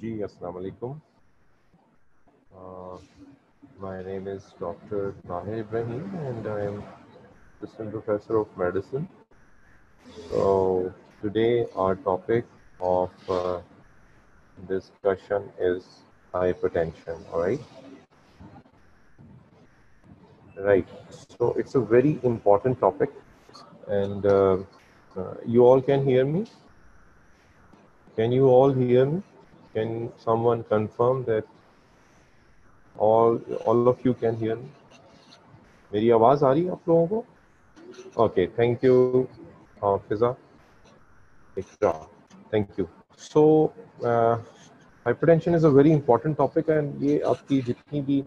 जी, अस्सलाम वालेकुम. My name is Dr. Mahir Ibrahim and I am Assistant Professor of Medicine. So today our topic of discussion is hypertension, all right? Right. So it's a very important topic and you all can hear me? Can you all hear me? Can someone confirm that all of you can hear me? मेरी आवाज़ आ रही है आप लोगों को? Okay, thank you, Fiza. Thank you. So, hypertension is a very important topic and ये आपकी जितनी भी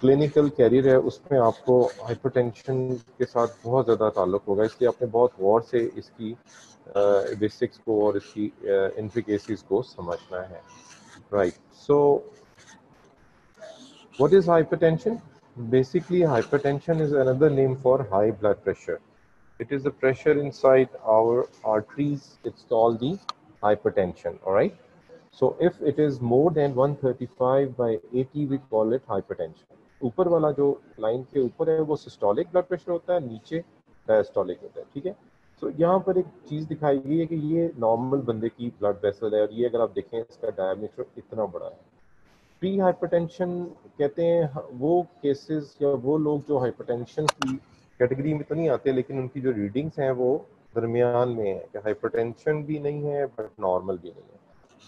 क्लिनिकल कैरियर है उसमें आपको हाइपरटेंशन के साथ बहुत ज़्यादा ताल्लुक होगा, इसलिए आपने बहुत गौर से इसकी बेसिक्स को और इसकी इंट्रिकेसीज को समझना है. Right. So what is hypertension? Basically, hypertension is another name for high blood pressure. It is the pressure inside our arteries. It's called the hypertension, all right? So if it is more than 135 by 80, we call it hypertension. ऊपर वाला जो line के ऊपर है वो systolic blood pressure होता है, नीचे डायस्टोलिक होता है, ठीक है? तो यहाँ पर एक चीज़ दिखाई गई है कि ये नॉर्मल बंदे की ब्लड वेसल है और ये अगर आप देखें इसका डायमीटर इतना बड़ा है. प्री हाइपरटेंशन कहते हैं वो केसेस या वो लोग जो हाइपरटेंशन की कैटेगरी में तो नहीं आते लेकिन उनकी जो रीडिंग्स हैं वो दरमियान में है कि हाइपरटेंशन भी नहीं है बट नॉर्मल भी नहीं है.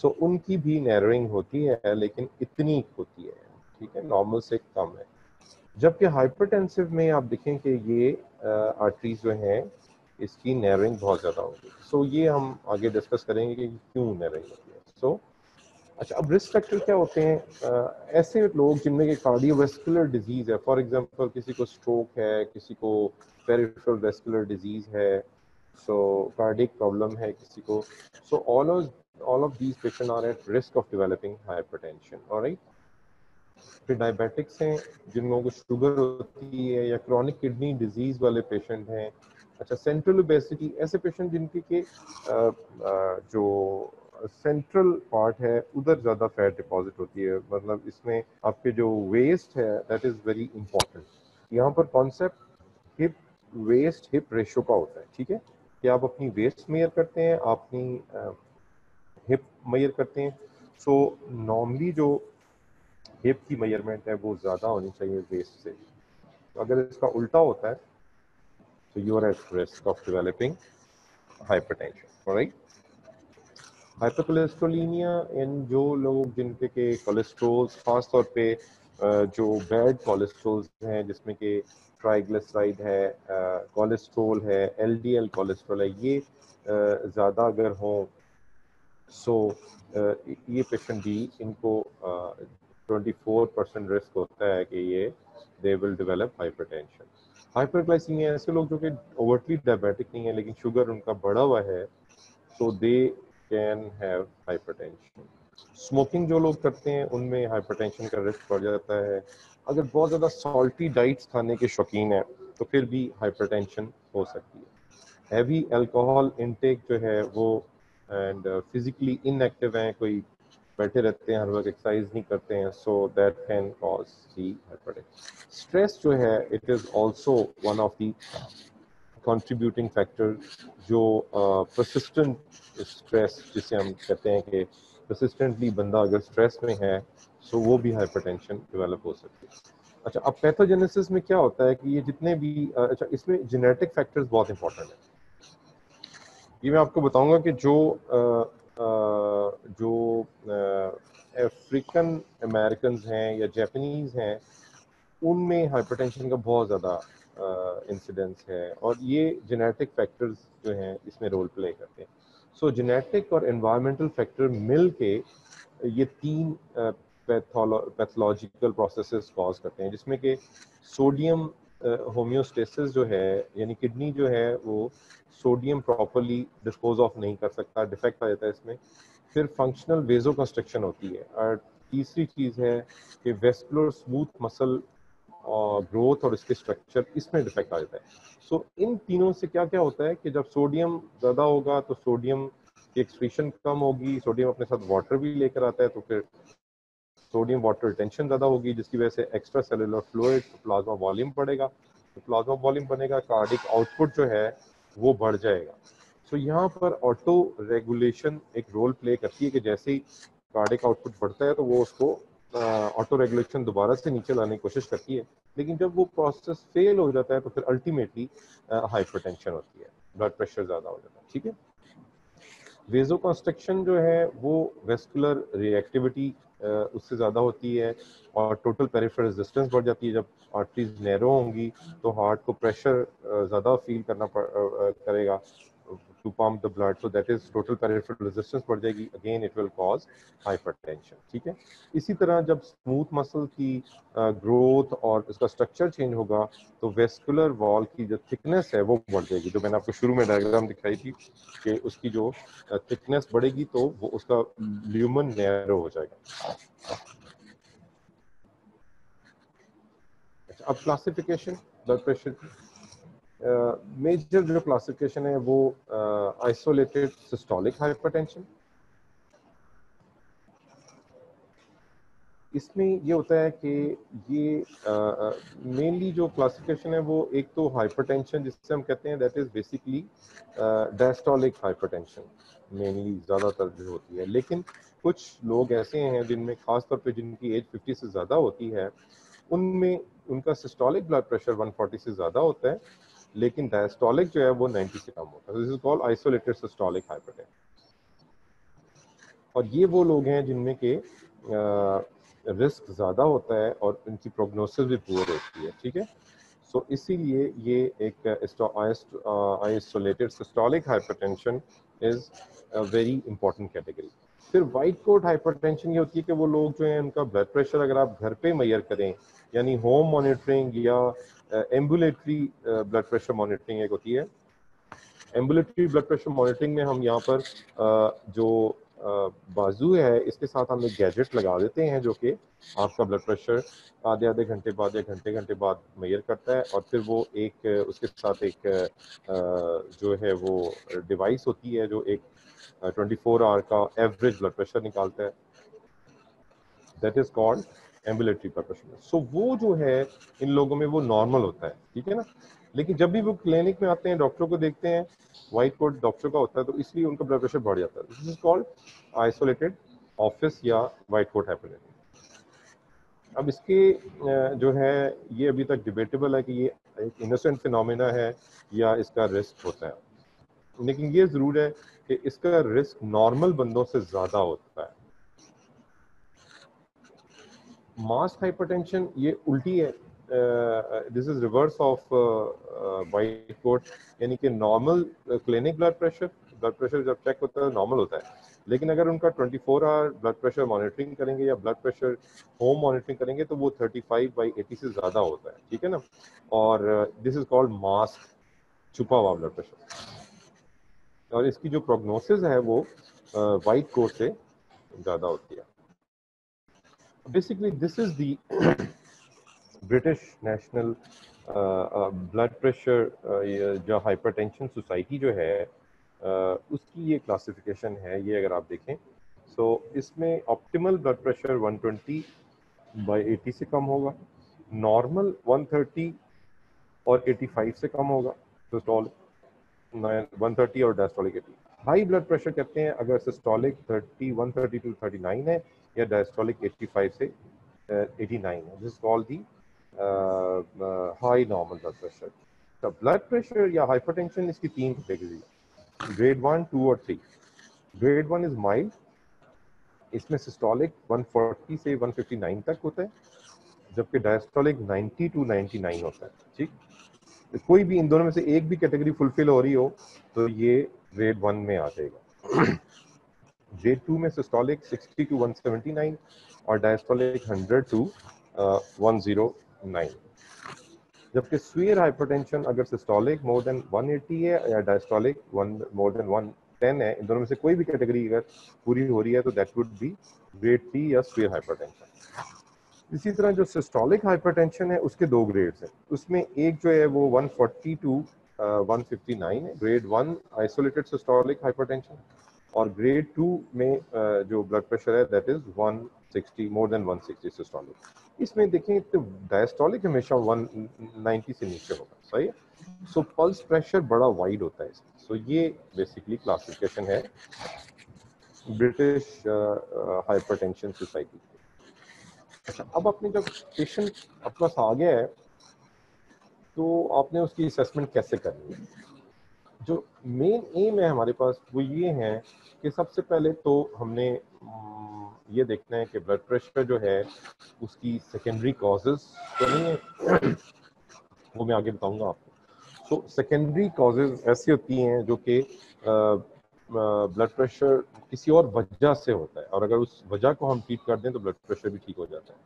सो उनकी भी नैरोइंग होती है लेकिन इतनी होती है, ठीक है, नॉर्मल से कम है. जबकि हाइपरटेंसिव में आप देखें कि ये आर्टरीज जो हैं इसकी नैरोइंग बहुत ज़्यादा होगी. सो ये हम आगे डिस्कस करेंगे कि क्यों नैरोइंग होती है. सो अच्छा, अब रिस्क फैक्टर क्या होते हैं? ऐसे लोग जिनमें कि कार्डियोवैस्कुलर डिजीज़ है, फॉर एग्जांपल किसी को स्ट्रोक है, किसी को पेरिफेरल वैस्कुलर डिजीज़ है, सो कार्डियक प्रॉब्लम है किसी को, सो all of these patients are at risk of developing hypertension, all right? फिर डायबिटिक्स हैं, जिन लोगों को शुगर होती है, या क्रॉनिक किडनी डिजीज़ वाले पेशेंट हैं. अच्छा, सेंट्रल ओबेसिटी, ऐसे पेशेंट जिनके के जो सेंट्रल पार्ट है उधर ज़्यादा फैट डिपॉजिट होती है, मतलब इसमें आपके जो वेस्ट है दैट इज़ वेरी इंपॉर्टेंट. यहाँ पर concept hip waist hip ratio का होता है, ठीक है, कि आप अपनी वेस्ट मेजर करते हैं, आप अपनी हिप मेजर करते हैं. सो नॉर्मली जो हिप की मेजरमेंट है वो ज़्यादा होनी चाहिए वेस्ट से. तो अगर इसका उल्टा होता है तो you are at risk of developing hypertension, alright? Hypercholesterolaemia इन जो लोग जिनके के कोलेस्ट्रोल, खास तौर पे जो बैड कोलेस्ट्रोल्स हैं जिसमें कि ट्राइग्लिसराइड है, कोलेस्ट्रोल है, एलडीएल कोलेस्ट्रोल है, ये ज़्यादा अगर हों सो ये पेशेंट भी इनको 24% रिस्क होता है कि ये they will develop hypertension. Hyperglycaemia ऐसे लोग जो कि ओवरटली डायबिटिक नहीं है लेकिन शुगर उनका बढ़ा हुआ है, so they can have hypertension. Smoking जो लोग करते हैं उनमें हाइपरटेंशन का रिस्क बढ़ जाता है. अगर बहुत ज़्यादा सॉल्टी डाइट्स खाने के शौकीन है तो फिर भी हाइपरटेंशन हो सकती है. हैवी अल्कोहल इनटेक जो है वो एंड फिजिकली इनएक्टिव हैं, कोई बैठे रहते हैं, हर वक्त एक्सरसाइज नहीं करते हैं, so that can cause the hypertension. Stress जो है it is also one of the contributing factor. जो परसिस्टेंट स्ट्रेस जिसे हम कहते हैं कि परसिस्टेंटली बंदा अगर स्ट्रेस में है सो वो भी हाइपरटेंशन डेवलप हो सकती है. अच्छा, अब पैथोजेनेसिस में क्या होता है कि ये जितने भी अच्छा, इसमें जेनेटिक फैक्टर्स बहुत इंपॉर्टेंट है. ये मैं आपको बताऊंगा कि जो अफ्रीकन अमेरिकन हैं या जापानीज़ हैं उनमें हाइपरटेंशन का बहुत ज़्यादा इंसिडेंस है और ये जेनेटिक फैक्टर्स जो हैं इसमें रोल प्ले करते हैं. सो जेनेटिक और एनवायरमेंटल फैक्टर मिल के ये तीन पैथोलॉजिकल प्रोसेसेस कॉज करते हैं, जिसमें कि सोडियम होम्योस्टेसिस जो है, यानी किडनी जो है वो सोडियम प्रॉपरली डिस्पोज ऑफ नहीं कर सकता, डिफेक्ट आ जाता है इसमें. फिर फंक्शनल वेजो कंस्ट्रक्शन होती है और तीसरी चीज़ है कि वेस्कुलर स्मूथ मसल और ग्रोथ और इसके स्ट्रक्चर इसमें डिफेक्ट आ जाता है. सो इन तीनों से क्या क्या होता है कि जब सोडियम ज़्यादा होगा तो सोडियम कि एक्सक्रीशन कम होगी, सोडियम अपने साथ वाटर भी लेकर आता है, तो फिर सोडियम वाटर रिटेंशन ज़्यादा होगी, जिसकी वजह से extra cellular fluid, plasma volume बढ़ेगा, तो प्लाज्मा वॉल्यूम बनेगा, कार्डिक आउटपुट जो है वो बढ़ जाएगा। तो यहाँ पर ऑटो रेगुलेशन एक रोल प्ले करती है कि जैसे ही कार्डिक आउटपुट बढ़ता है तो वो उसको ऑटो रेगुलेशन दोबारा से नीचे लाने की कोशिश करती है, लेकिन जब वो प्रोसेस फेल हो जाता है तो फिर अल्टीमेटली हाइपरटेंशन होती है, ब्लड प्रेशर ज़्यादा हो जाता है। ठीक है, वेजोकंस्ट्रक्शन जो है वो वेस्कुलर रिएक्टिविटी उससे ज़्यादा होती है और टोटल पेरिफेरल रेजिस्टेंस बढ़ जाती है। जब आर्टरीज नैरो होंगी तो हार्ट को प्रेशर ज़्यादा फील करना करेगा to pump the blood, so that is total peripheral resistance बढ़ जाएगी, again it will cause hypertension. ठीक है, इसी तरह जब स्मूथ मसल की ग्रोथ और इसका स्ट्रक्चर चेंज होगा तो वेस्कुलर वॉल की जो थिकनेस है वो बढ़ जाएगी। जो मैंने आपको शुरू में डायग्राम दिखाई थी कि उसकी जो थिकनेस बढ़ेगी तो वो उसका ल्यूमन नैरो हो जाएगा। अब क्लासिफिकेशन ब्लड प्रेशर की, मेजर जो क्लासिफिकेशन है वो आइसोलेटेड सिस्टोलिक हाइपरटेंशन। इसमें ये होता है कि ये मेनली जो क्लासिफिकेशन है वो एक तो हाइपरटेंशन जिससे हम कहते हैं that is basically diastolic hypertension mainly ज़्यादातर जो होती है, लेकिन कुछ लोग ऐसे हैं जिनमें खासतौर पे जिनकी एज 50 से ज़्यादा होती है उनमें उनका सिस्टोलिक ब्लड प्रेशर 140 से ज़्यादा होता है, लेकिन डायस्टोलिक जो है वो 90 से कम होता है। This is called isolated systolic hypertension. और ये वो लोग हैं जिनमें के रिस्क ज़्यादा होता है और इनकी प्रोग्नोसिस भी पुअर होती है। ठीक है, सो इसीलिए ये एक isolated systolic hypertension is a very important category. फिर वाइट कोट हाइपरटेंशन ये होती है कि वो लोग जो हैं उनका ब्लड प्रेशर अगर आप घर पे मेजर करें, यानी होम मॉनिटरिंग या एम्बुलेटरी ब्लड प्रेशर मॉनिटरिंग एक होती है। एम्बुलेटरी ब्लड प्रेशर मॉनिटरिंग में हम यहाँ पर जो बाजू है इसके साथ हम एक गैजेट लगा देते हैं जो कि आपका ब्लड प्रेशर आधे आधे घंटे बाद या घंटे घंटे बाद मेजर करता है, और फिर वो एक उसके साथ एक जो है वो डिवाइस होती है जो एक 24 आवर का एवरेज ब्लड प्रेशर निकालता है, that is called ambulatory blood pressure. So वो जो है इन लोगों में वो नॉर्मल होता है। ठीक है ना, लेकिन जब भी वो क्लिनिक में आते हैं डॉक्टर को देखते हैं, व्हाइट कोट डॉक्टर का होता है, तो इसलिए उनका ब्लड प्रेशर बढ़ जाता है। This is called isolated office या व्हाइट कोट हाइपरटेंशन। अब इसके जो है ये अभी तक डिबेटेबल है कि ये एक इनोसेंट फिनोमेना है या इसका रिस्क होता है, लेकिन ये जरूर है कि इसका रिस्क नॉर्मल बंदों से ज्यादा होता है। मास्क हाइपरटेंशन ये उल्टी है, this is reverse of white coat, यानी कि नॉर्मल क्लिनिक ब्लड प्रेशर जब चेक होता है नॉर्मल होता है, लेकिन अगर उनका 24 आवर ब्लड प्रेशर मॉनिटरिंग करेंगे या ब्लड प्रेशर होम मॉनिटरिंग करेंगे तो वो 35/80 से ज़्यादा होता है। ठीक है ना, और दिस इज कॉल्ड मास्क, छुपा हुआ ब्लड प्रेशर, और इसकी जो प्रोग्नोसिस है वो वाइट कोट से ज़्यादा होती है। Basically this is the British national blood pressure जो हाइपरटेंशन सोसाइटी जो है उसकी ये क्लासिफिकेशन है। ये अगर आप देखें सो इसमें ऑप्टिमल ब्लड प्रेशर 120/80 से कम होगा, नॉर्मल 130 और 85 से कम होगा, सिस्टोलिक 130 और डायस्टोलिक 80। हाई ब्लड प्रेशर कहते हैं अगर सिस्टोलिक 130 to 39 है या डायस्टोलिक 85 से 89 है, this is called the high normal blood pressure. तो ब्लड प्रेशर या हाइपरटेंशन इसकी तीन कैटेगरी, ग्रेड 1, 2 और 3। ग्रेड 1 इज माइल्ड, इसमें सिस्टोलिक 140 से 159 तक होता है, जबकि डायस्टोलिक 90 to 99 होता है। ठीक, कोई भी इन दोनों में से एक भी कैटेगरी फुलफिल हो रही हो तो ये ग्रेड 1 में आ जाएगा। ग्रेड 2 में सिस्टोलिक 60 to 179 और डायस्टोलिक 100 to 109, जबकि स्वीयर हाइपरटेंशन अगर सिस्टोलिक मोर देन 180 है या डायस्टोलिक मोर देन 110 है, इन दोनों में से कोई भी कैटेगरी अगर पूरी हो रही है तो दैट वुड बी ग्रेड 3 या स्वीयर हाइपरटेंशन। इसी तरह जो सिस्टोलिक हाइपरटेंशन है उसके दो ग्रेड्स हैं, उसमें एक जो है वो 140 to 159 है, ग्रेड 1 आइसोलेटेड सिस्टोलिक हाइपरटेंशन, और ग्रेड 2 में जो ब्लड प्रेशर है that is 160 more than 160 systolic. इसमें देखें तो डायस्टोलिक हमेशा 190 से नीचे होगा, सही है। सो पल्स प्रेशर बड़ा वाइड होता है इसमें। सो ये बेसिकली क्लासिफिकेशन है ब्रिटिश हाइपरटेंशन सोसाइटी। अच्छा, अब आपने जब पेशेंट अपने पास आ गया है तो आपने उसकी असेसमेंट कैसे करनी है? जो मेन एम है हमारे पास वो ये है कि सबसे पहले तो हमने ये देखना है कि ब्लड प्रेशर जो है उसकी सेकेंडरी कॉजेज तो नहीं है, वो मैं आगे बताऊंगा आपको। सो सेकेंडरी कॉजेज ऐसी होती हैं जो कि ब्लड प्रेशर किसी और वजह से होता है, और अगर उस वजह को हम ट्रीट कर दें तो ब्लड प्रेशर भी ठीक हो जाता है।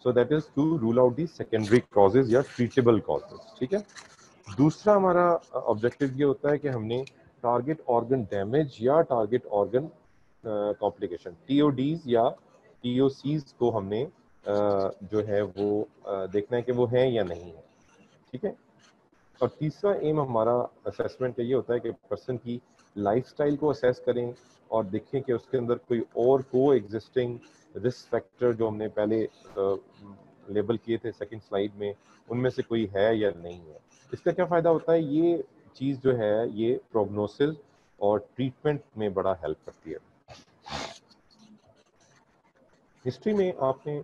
So that is to rule out the secondary causes या ट्रीटेबल कॉजेज, ठीक है। दूसरा हमारा ऑब्जेक्टिव ये होता है कि हमने टारगेट ऑर्गन डैमेज या टारगेट ऑर्गन कॉम्प्लिकेशन टीओडीज या टीओसीज को हमने जो है वो देखना है कि वो है या नहीं है, ठीक है। और तीसरा एम हमारा असेसमेंट का ये होता है कि पर्सन की लाइफस्टाइल को असेस करें और देखें कि उसके अंदर कोई और को एग्जिस्टिंग रिस्क फैक्टर जो हमने पहले लेबल किए थे सेकंड स्लाइड में, उनमें से कोई है या नहीं है। इसका क्या फ़ायदा होता है? ये चीज़ जो है ये प्रोग्नोसिस और ट्रीटमेंट में बड़ा हेल्प करती है। हिस्ट्री में आपने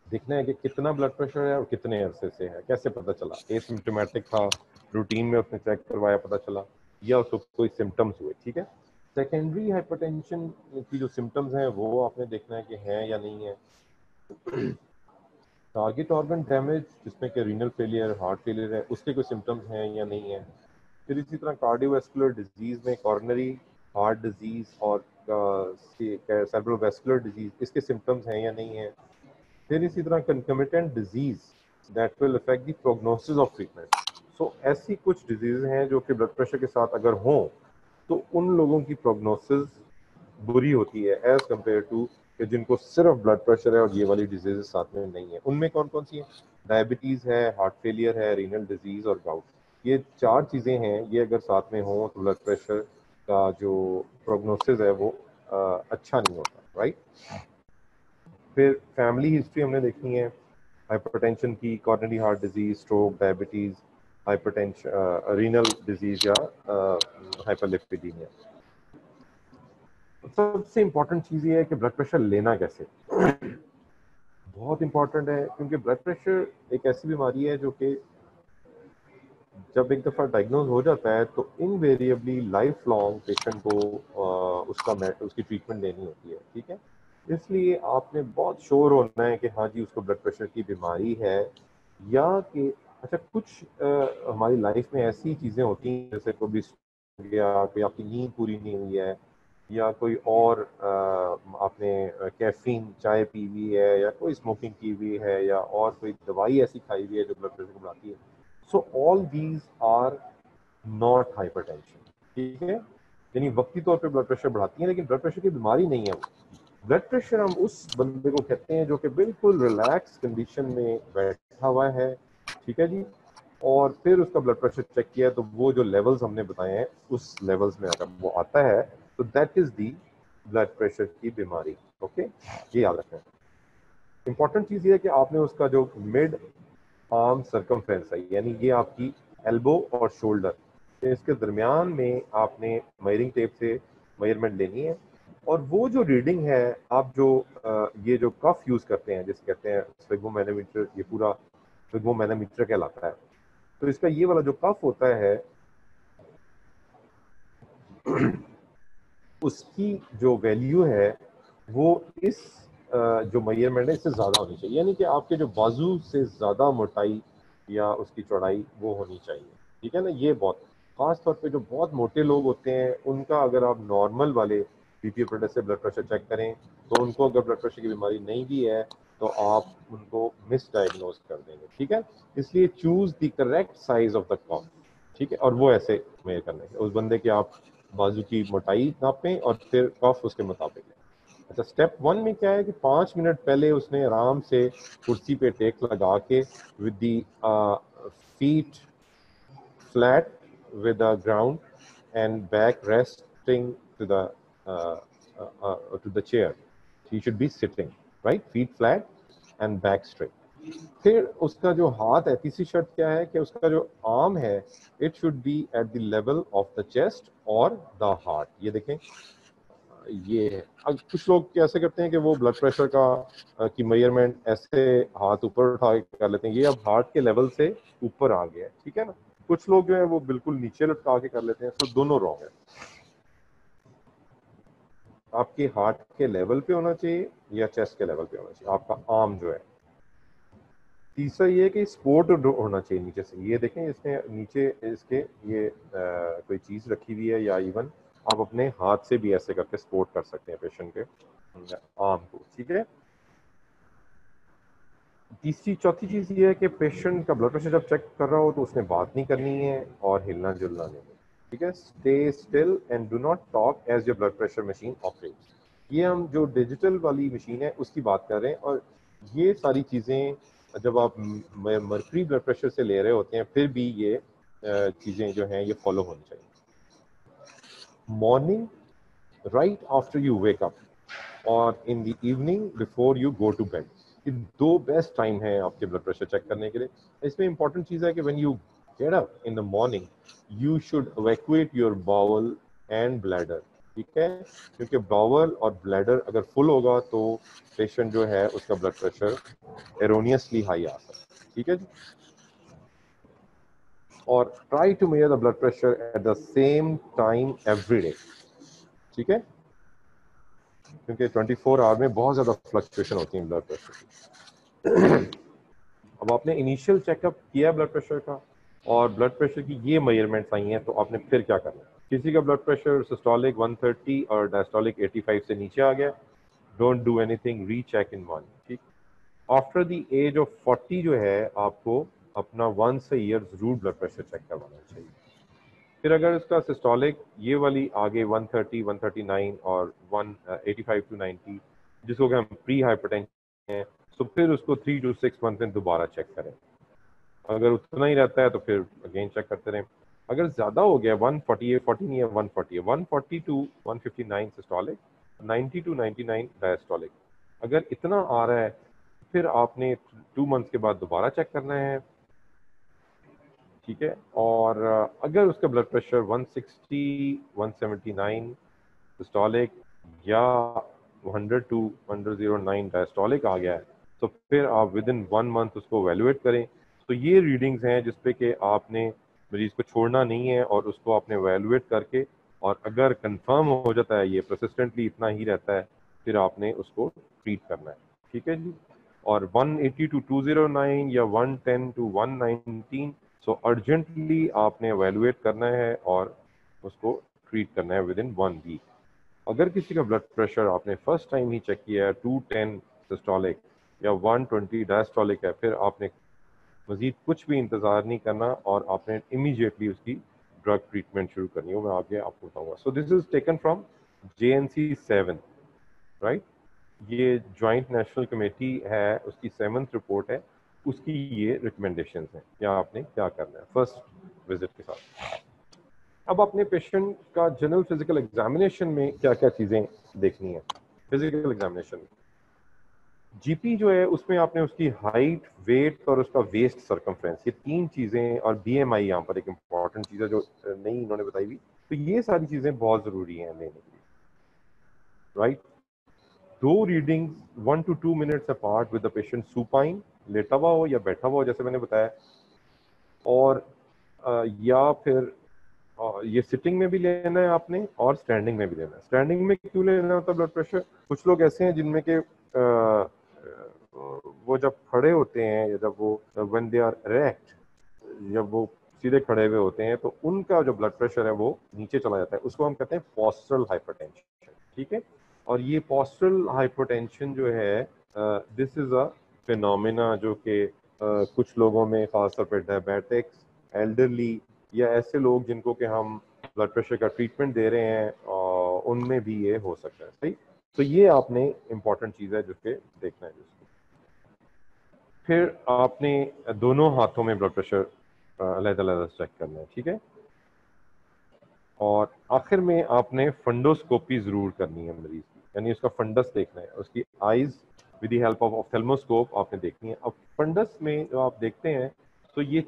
देखना है कि कितना ब्लड प्रेशर है और कितने अरसे से है, कैसे पता चला? एसिम्प्टोमेटिक था, रूटीन में उसने चेक करवाया पता चला, या उसको कोई सिम्टम्स हुए, ठीक है। सेकेंडरी हाइपरटेंशन की जो सिम्टम्स हैं वो आपने देखना है कि हैं या नहीं है। टारगेट ऑर्गन डैमेज जिसमें कि रीनल फेलियर, हार्ट फेलियर है, उसके कोई सिम्टम्स हैं या नहीं है। फिर इसी तरह कार्डियोवैस्कुलर डिजीज में कॉर्नरी हार्ट डिजीज और सेरेब्रोवैस्कुलर डिजीज, इसके सिम्टम्स हैं या नहीं है। फिर इसी तरह concomitant disease that will affect the prognosis of treatment. So ऐसी कुछ डिजीज हैं जो कि ब्लड प्रेशर के साथ अगर हों तो उन लोगों की प्रोग्नोसिस बुरी होती है एज कम्पेयर टू कि जिनको सिर्फ ब्लड प्रेशर है और ये वाली डिजीज साथ में नहीं है। उनमें कौन कौन सी है? डायबिटीज है, हार्ट फेलियर है, रीनल डिजीज और गाउट। ये चार चीजें हैं, ये अगर साथ में हो तो ब्लड प्रेशर का जो प्रोग्नोसिस है वो अच्छा नहीं होता, राइट। फिर फैमिली हिस्ट्री हमने देखनी है हाइपरटेंशन की, coronary heart disease, stroke, diabetes, hypertension, renal disease या हाइपरलिपिडीमिया। सबसे इम्पोर्टेंट चीज़ ये है कि ब्लड प्रेशर लेना कैसे, बहुत इंपॉर्टेंट है, क्योंकि ब्लड प्रेशर एक ऐसी बीमारी है जो कि जब एक दफ़ा डायग्नोज हो जाता है तो इनवेरिएबली लाइफ लॉन्ग पेशेंट को उसकी ट्रीटमेंट लेनी होती है, ठीक है। इसलिए आपने बहुत श्योर होना है कि हाँ जी उसको ब्लड प्रेशर की बीमारी है, या कि अच्छा कुछ हमारी लाइफ में ऐसी चीज़ें होती हैं जैसे कभी हो गया, कोई आपकी नींद पूरी नहीं हुई है, या कोई और आपने कैफीन चाय पी हुई है, या कोई स्मोकिंग की हुई है, या और कोई दवाई ऐसी खाई हुई है जो ब्लड प्रेशर को बढ़ाती है। So all these are not hypertension, ठीक है। यानी वक्ती तौर पे ब्लड प्रेशर बढ़ाती है लेकिन ब्लड प्रेशर की बीमारी नहीं है वो। ब्लड प्रेशर हम उस बंदे को कहते हैं जो कि बिल्कुल रिलैक्स कंडीशन में बैठा हुआ है, ठीक है जी, और फिर उसका ब्लड प्रेशर चेक किया तो वो जो लेवल्स हमने बताए हैं उस लेवल्स में अगर वो आता है तो that is the blood pressure की बीमारी। ओके, ये याद रखना है। इंपॉर्टेंट चीज ये है कि आपने उसका जो मिड आर्म सर्कमफ्रेंस है, यानी ये आपकी एल्बो और शोल्डर, इसके दरमियान में आपने मेजरिंग टेप से मेजरमेंट लेनी है। और वो जो रीडिंग है आप जो ये जो कफ यूज करते हैं जिसे कहते हैं स्फिग्मोमैनोमीटर, ये पूरा स्फिग्मोमैनोमीटर कहलाता है। तो इसका ये वाला जो कफ होता है उसकी जो वैल्यू है वो इस जो मेजरमेंट है इससे ज़्यादा होनी चाहिए, यानी कि आपके जो बाजू से ज़्यादा मोटाई या उसकी चौड़ाई वो होनी चाहिए, ठीक है ना। ये बहुत खास तौर पे जो बहुत मोटे लोग होते हैं उनका अगर आप नॉर्मल वाले बीपी प्रेशर से ब्लड प्रेशर चेक करें तो उनको अगर ब्लड प्रेशर की बीमारी नहीं भी है तो आप उनको मिस डायग्नोज कर देंगे, ठीक है। इसलिए choose the correct size of the cuff, ठीक है, और वो ऐसे मेजर करने के उस बंदे के आप बाजू की मोटाई नापें और फिर कफ उसके मुताबिक लें। अच्छा, स्टेप 1 में क्या है कि 5 मिनट पहले उसने आराम से कुर्सी पे टेक लगा के with the feet flat with the ground and back resting to the to the chair. He should be sitting, right? Feet flat and back straight. फिर उसका जो हाथ है, तीसरी शर्त क्या है कि उसका जो आर्म है it should be at the level of the chest और द हार्ट. ये देखें, ये है. अब कुछ लोग कैसे करते हैं कि वो ब्लड प्रेशर का की मेजरमेंट ऐसे हाथ ऊपर उठा के कर लेते हैं. ये अब हार्ट के लेवल से ऊपर आ गया है, ठीक है ना. कुछ लोग जो है वो बिल्कुल नीचे लटका के कर लेते हैं. तो दोनों रॉन्ग है. आपके हार्ट के लेवल पे होना चाहिए या चेस्ट के लेवल पे होना चाहिए आपका आर्म जो है. तीसरा ये कि सपोर्ट होना चाहिए नीचे से. ये देखें, इसने नीचे इसके ये कोई चीज़ रखी हुई है, या इवन आप अपने हाथ से भी ऐसे करके सपोर्ट कर सकते हैं पेशेंट के आर्म को, ठीक है. तीसरी चौथी चीज़ ये है कि पेशेंट का ब्लड प्रेशर जब चेक कर रहा हो तो उसने बात नहीं करनी है और हिलना जुलना नहीं है, ठीक है. Stay still and do not talk as your blood pressure machine operates. ये हम जो डिजिटल वाली मशीन है उसकी बात कर रहे हैं. और ये सारी चीज़ें जब आप मर्करी ब्लड प्रेशर से ले रहे होते हैं फिर भी ये चीज़ें जो हैं ये फॉलो होनी चाहिए. Morning right after you wake up और in the evening before you go to bed. ये दो बेस्ट टाइम है आपके ब्लड प्रेशर चेक करने के लिए. इसमें इंपॉर्टेंट चीज़ है कि when you get up in the morning you should evacuate your bowel and bladder, ठीक है. क्योंकि बाउल और ब्लैडर अगर फुल होगा तो पेशेंट जो है उसका ब्लड प्रेशर एरोनियसली हाई आ सकता है, ठीक है जी. और try to measure the blood pressure at the same time every day, ठीक है. क्योंकि 24 आवर में बहुत ज़्यादा फ्लक्चुएशन होती है ब्लड प्रेशर की. अब आपने इनिशियल चेकअप किया ब्लड प्रेशर का और ब्लड प्रेशर की ये मेजरमेंट्स आई हैं, तो आपने फिर क्या करना है. किसी का ब्लड प्रेशर सिस्टोलिक 130 और डायस्टोलिक 85 से नीचे आ गया, don't do anything, recheck in morning, ठीक. आफ्टर द एज ऑफ 40 जो है आपको अपना वंस अ ईयर जरूर ब्लड प्रेशर चेक करवाना चाहिए. फिर अगर इसका सिस्टोलिक ये वाली आगे 130, 139 और 185 टू 90 जिसको कि हम प्री हाइपरटेंशन है, तो फिर उसको 3 to 6 मंथ में दोबारा चेक करें. अगर उतना ही रहता है तो फिर अगेन चेक करते रहें. अगर ज़्यादा हो गया 148, 40 नहीं है 140 है, 140 टू 159 सिस्टोलिक, 90 टू 99 डायस्टोलिक. अगर इतना आ रहा है फिर आपने 2 मंथ के बाद दोबारा चेक करना है, ठीक है. और अगर उसका ब्लड प्रेशर 160, 179 सिस्टोलिक या 100 टू 109 डायस्टोलिक आ गया है तो फिर आप विद इन 1 मंथ उसको एवेलुएट करें. तो ये रीडिंग्स हैं जिसपे कि आपने मरीज को छोड़ना नहीं है और उसको आपने एवेलुएट करके, और अगर कंफर्म हो जाता है ये परसिस्टेंटली इतना ही रहता है, फिर आपने उसको ट्रीट करना है, ठीक है जी. और 180 टू 209 या 110 टू 119, सो अर्जेंटली आपने एवेलुएट करना है और उसको ट्रीट करना है विद इन 1 वीक. अगर किसी का ब्लड प्रेशर आपने फर्स्ट टाइम ही चेक किया है 210 सिस्टोलिक या 120 डायस्टोलिक है, फिर आपने मजीद कुछ भी इंतज़ार नहीं करना और आपने इमीडिएटली उसकी ड्रग ट्रीटमेंट शुरू करनी है. मैं आगे आपको बताऊंगा. सो this is taken from JNC 7, right. ये जॉइंट नेशनल कमेटी है, उसकी 7th रिपोर्ट है, उसकी ये रिकमेंडेशंस हैं क्या आपने क्या करना है फर्स्ट विजिट के साथ. अब अपने पेशेंट का जनरल फिजिकल एग्जामिनेशन में क्या क्या चीज़ें देखनी है. फिजिकल एग्जामिनेशन में जीपी जो है उसमें आपने उसकी हाइट, वेट और उसका वेस्ट सरकमफ्रेंस, ये 3 चीज़ें, और BMI यहाँ पर एक इम्पॉर्टेंट चीज़ है जो नहीं इन्होंने बताई हुई. तो ये सारी चीज़ें बहुत ज़रूरी हैं लेने के लिए, right. 2 readings 1 to 2 minutes apart with the patient supine, लेटा हुआ हो या बैठा हुआ हो जैसे मैंने बताया, और या फिर ये सिटिंग में भी लेना है आपने और स्टैंडिंग में भी लेना है. स्टैंडिंग में क्यों लेना होता है ब्लड प्रेशर? कुछ लोग ऐसे हैं जिनमें के वो जब खड़े होते हैं या जब वो व्हेन दे आर इरेक्ट, जब वो सीधे खड़े हुए होते हैं तो उनका जो ब्लड प्रेशर है वो नीचे चला जाता है. उसको हम कहते हैं पोस्टरल हाइपरटेंशन, ठीक है. और ये पोस्टरल हाइपरटेंशन जो है दिस इज अ फिनोमेना जो कि कुछ लोगों में, खासतौर पर डायबिटिक्स, एल्डरली या ऐसे लोग जिनको कि हम ब्लड प्रेशर का ट्रीटमेंट दे रहे हैं उनमें भी ये हो सकता है, सही. तो ये आपने इम्पॉर्टेंट चीज़ है जिसके देखना है जिसको. फिर आपने दोनों हाथों में ब्लड प्रेशर अलग अलग चेक करना है, ठीक है. और आखिर में आपने फंडोस्कोपी जरूर करनी है मरीज की, यानी उसका फंडस देखना है, उसकी eyes with the help of ophthalmoscope आपने देखनी है। अब फंडस में जो आप देखते हैं तो ये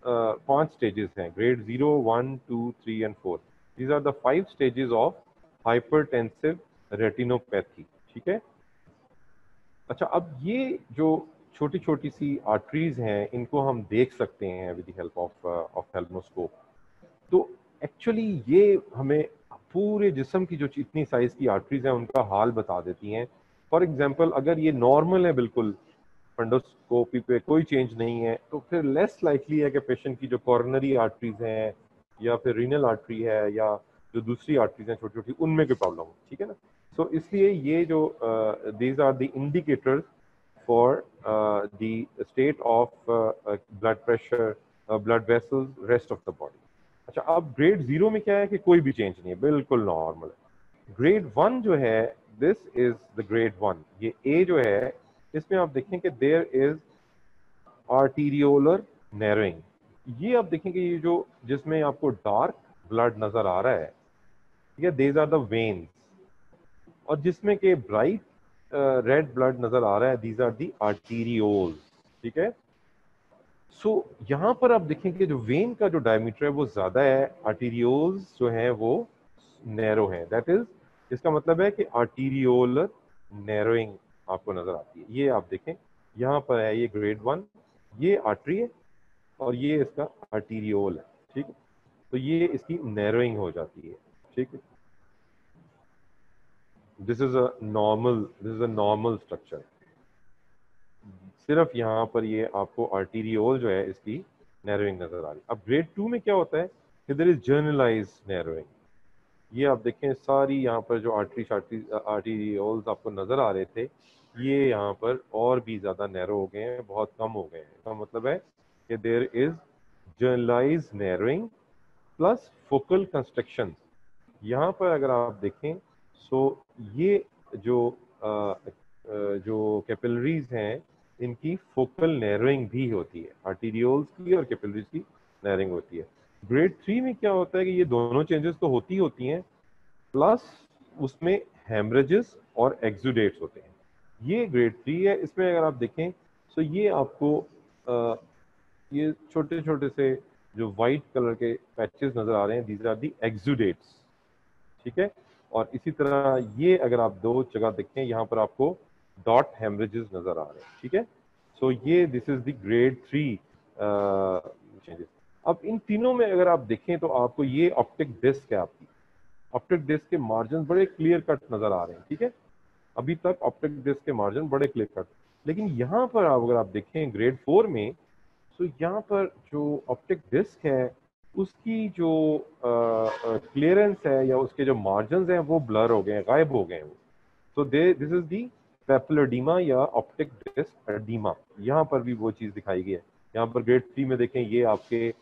पांच स्टेजेस हैं, grade 0, 1, 2, 3 and 4। These are the 5 stages of hypertensive retinopathy. ठीक है। अच्छा, अब ये जो छोटी छोटी सी आर्टरीज हैं इनको हम देख सकते हैं विद द हेल्प ऑफ ऑफ्थेल्मोस्कोप। तो एक्चुअली ये हमें पूरे जिस्म की जो इतनी साइज की आर्टरीज हैं उनका हाल बता देती हैं। फॉर एग्जांपल अगर ये नॉर्मल है, बिल्कुल फंडोस्कोपी पे कोई चेंज नहीं है, तो फिर लेस लाइकली है कि पेशेंट की जो कॉर्नरी आर्टरीज हैं या फिर रीनल आर्टरी है या जो दूसरी आर्टरीज हैं छोटी छोटी, उनमें कोई प्रॉब्लम हो। ठीक है ना। सो इसलिए ये जो these are the indicators for the state of blood pressure, blood vessels, rest of the body. अच्छा, अब ग्रेड 0 में क्या है कि कोई भी चेंज नहीं है, बिल्कुल नॉर्मल है। ग्रेड 1 जो है, दिस इज द ग्रेड 1। ये ए जो है इसमें आप देखें कि देयर इज आर्टीरियोलर नैरोइंग। ये आप देखेंगे ये जो जिसमें आपको डार्क ब्लड नजर आ रहा है, ठीक है, देज आर द वेन्स। और जिसमें के ब्राइट रेड ब्लड नजर आ रहा है, दीज आर दी आर्टीरियोल्स। ठीक है। सो यहाँ पर आप देखेंगे जो वेन का जो डायमीटर है वो ज्यादा है, आर्टीरियोल्स जो है वो नैरो है। दैट इज, इसका मतलब है कि आर्टीरियोलर नैरोइंग आपको नजर आती है। ये आप देखें यहाँ पर है, ये ग्रेड 1, ये आर्टरी है और ये इसका आर्टीरियोल है। ठीक है। तो ये इसकी नैरोइंग हो जाती है। ठीक है। This is a normal structure. सिर्फ यहाँ पर ये आपको आर्टीरियोल जो है इसकी नैरोइंग नजर आ रही है। अब ग्रेड 2 में क्या होता है कि देयर इज जर्नलाइज नैरोइंग। ये आप देखें सारी यहाँ पर जो आर्टीरियोल्स आपको नजर आ रहे थे, ये यहाँ पर और भी ज्यादा नैरो हो गए हैं, बहुत कम हो गए हैं। इसका मतलब है कि there is generalised narrowing plus focal constriction. यहाँ पर अगर आप देखें सो ये जो जो कैपिलरीज हैं इनकी फोकल नैरोइंग भी होती है, आर्टीरियोल्स की और कैपिलरीज की नैरोइंग होती है। ग्रेड 3 में क्या होता है कि ये दोनों चेंजेस तो होती होती हैं, प्लस उसमें हेमरेजेस और एक्सुडेट्स होते हैं। ये ग्रेड 3 है। इसमें अगर आप देखें तो ये आपको ये छोटे छोटे से जो वाइट कलर के पैचेस नजर आ रहे हैं, दीज आर दी एक्सुडेट्स। ठीक है। और इसी तरह ये अगर आप दो जगह देखें, यहाँ पर आपको डॉट हेमरेजेस नजर आ रहे हैं। ठीक है। सो ये this is the grade 3 changes. अब इन तीनों में अगर आप देखें तो आपको ये ऑप्टिक डिस्क है, आपकी ऑप्टिक डिस्क के मार्जिन बड़े क्लियर कट नजर आ रहे हैं। ठीक है। अभी तक ऑप्टिक डिस्क के मार्जिन बड़े क्लियर कट, लेकिन यहाँ पर अगर आप देखें ग्रेड 4 में, तो यहाँ पर जो ऑप्टिक डिस्क है उसकी जो क्लियरेंस है या उसके जो मार्जिन हैं वो ब्लर हो गए हैं, गायब हो गए हैं वो। तो दे दिस इज दी पेपिलोडीमा या ऑप्टिक डिस्क एडीमा। यहाँ पर भी वो चीज दिखाई गई है। यहाँ पर ग्रेड 3 में देखें ये आपके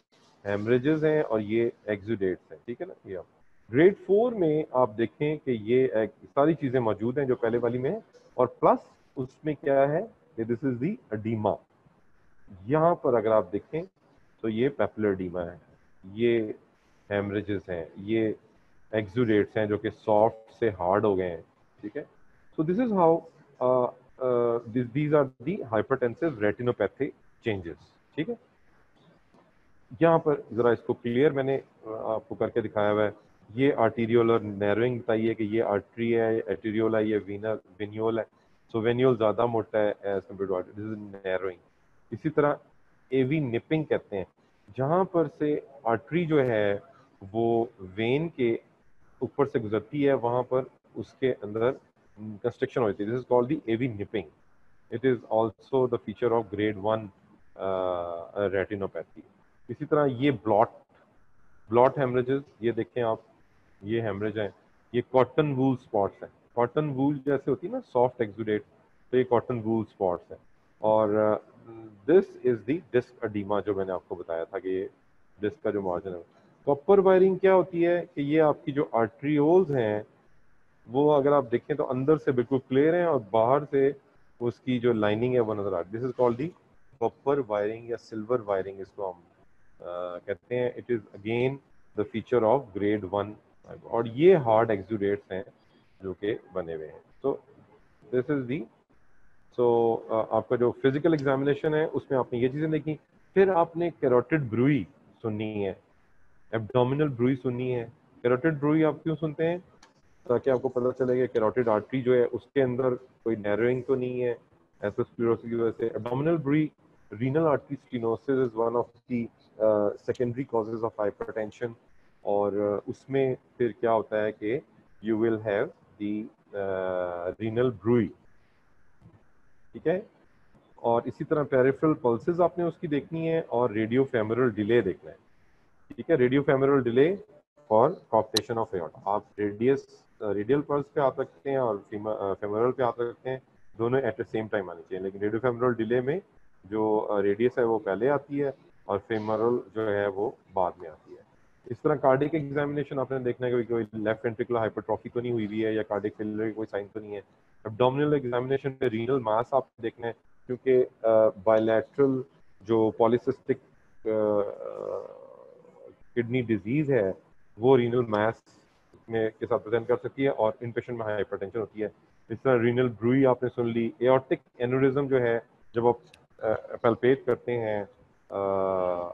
हेमरेजेस हैं और ये एक्सुडेट्स हैं। ठीक है ना। ये ग्रेड 4 में आप देखें कि ये सारी चीजें मौजूद हैं जो पहले वाली में है, और प्लस उसमें क्या है कि दिस इज दी एडीमा। यहाँ पर अगर आप देखें तो ये पेपिलोडीमा है, ये हेमरेजेस हैं, ये एक्सुडेट्स हैं जो कि सॉफ्ट से हार्ड हो गए हैं। ठीक है। So this is how these are the hypertensive retinopathy changes. ठीक है। यहाँ पर जरा इसको क्लियर मैंने आपको करके दिखाया हुआ है। ये आर्टीरियोलर नैरोइंग बताइए कि ये आर्टरी है, आर्टीरियोल है, ये वीनल वेन्यूल है। सो वेन्यूल ज्यादा मोटा है as compare to artery, this is narrowing. इसी तरह एवी निपिंग कहते हैं, जहां पर से आर्टरी जो है वो वेन के ऊपर से गुजरती है, वहां पर उसके अंदर कंस्ट्रक्शन होती है। This is called the AV nipping. It is also the feature of grade 1 retinopathy. इसी तरह ये ब्लॉट हेमरेजेस, ये देखें आप, ये हेमरेज है, ये कॉटन वूल स्पॉट्स हैं। कॉटन वूल जैसे होती है ना सॉफ्ट एक्सुडेट, तो ये कॉटन वूल स्पॉट्स हैं। और this is the disc oedema जो मैंने आपको बताया था कि ये डिस्क का जो मार्जिन है। कॉपर वायरिंग क्या होती है कि ये आपकी जो आर्ट्रियोल्स हैं वो अगर आप देखें तो अंदर से बिल्कुल क्लियर हैं और बाहर से उसकी जो लाइनिंग है वो नजर आ रही है। This is called the copper wiring या सिल्वर वायरिंग इसको हम कहते हैं। It is again the feature of grade 1 और ये हार्ड एक्सुडेट्स हैं जो कि बने हुए हैं। तो दिस इज दी आपका जो फिजिकल एग्जामिनेशन है उसमें आपने ये चीज़ें देखी। फिर आपने कैरोटिड ब्रूई सुननी है, एब्डोमिनल ब्रूई सुननी है। कैरोटिड ब्रूई आप क्यों सुनते हैं? ताकि आपको पता चले कि कैरोटिड आर्टरी जो है उसके अंदर कोई नैरोइंग तो नहीं है एथेरोस्क्लेरोसिस की वजह से। Abdominal bruit renal artery stenosis is one of the secondary causes of hypertension और उसमें फिर क्या होता है कि you will have the renal bruit, ठीक है। और इसी तरह पेरिफेरल पल्सेस आपने उसकी देखनी है और रेडियो फेमोरल डिले देखना है, ठीक है। Radio femoral delay for coarctation of aorta. आप रेडियल पल्स पे आ सकते हैं और फेमोरल पे आ सकते हैं, दोनों एट द सेम टाइम आनी चाहिए। लेकिन रेडियो फेमोरल डिले में जो रेडियस है वो पहले आती है और फेमोरल जो है वो बाद में आती है। इस तरह कार्डिक एग्जामिनेशन आपने देखना है कि कोई लेफ्ट वेंट्रिकुलर हाइपरट्रॉफी तो नहीं हुई हुई है या कार्डिक फेलियर की कोई साइन तो नहीं है। एब्डोमिनल एग्जामिनेशन में रीनल मास आपको देखना है क्योंकि बायलैटरल जो पॉलीसिस्टिक किडनी डिजीज है वो रीनल मास में के साथ प्रेजेंट कर सकती है और इन पेशेंट में हाइपरटेंशन होती है। इस तरह रीनल ब्रूई आपने सुन ली। एओर्टिक एन्यूरिज्म जो है जब आप पैल्पेट करते हैं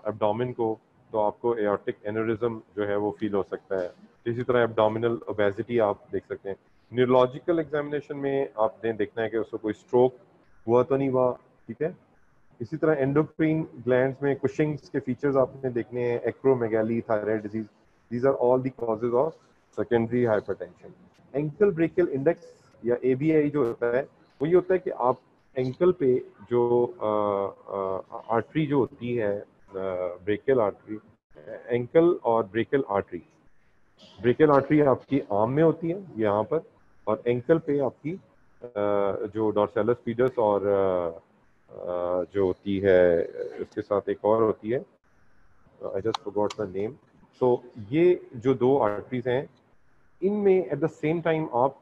एब्डोमेन को तो आपको एओर्टिक एन्यूरिज्म जो है वो फील हो सकता है। इसी तरह एब्डोमिनल ओबेसिटी आप देख सकते हैं। न्यूरोलॉजिकल एग्जामिनेशन में आपने देखना है कि उसको कोई स्ट्रोक हुआ तो नहीं हुआ, ठीक है। इसी तरह एंडोक्राइन ग्लैंड्स में कुशिंग्स के फीचर्स आपने देखने हैं, acromegaly, thyroid disease, these are all the causes of secondary hypertension. Ankle brachial index या एबीआई जो होता है वो ये होता है कि आप एंकल पे जो आर्टरी जो होती है ब्रेकियल आर्टरी, एंकल और ब्रेकियल आर्टरी, ब्रेकियल आर्टरी आपकी आर्म में होती है यहाँ पर और एंकल पे आपकी जो डॉर्सैलस पीडस और जो होती है इसके साथ एक और होती है, I just forgot the name. So ये जो दो आर्टरीज हैं इनमें एट द सेम टाइम आप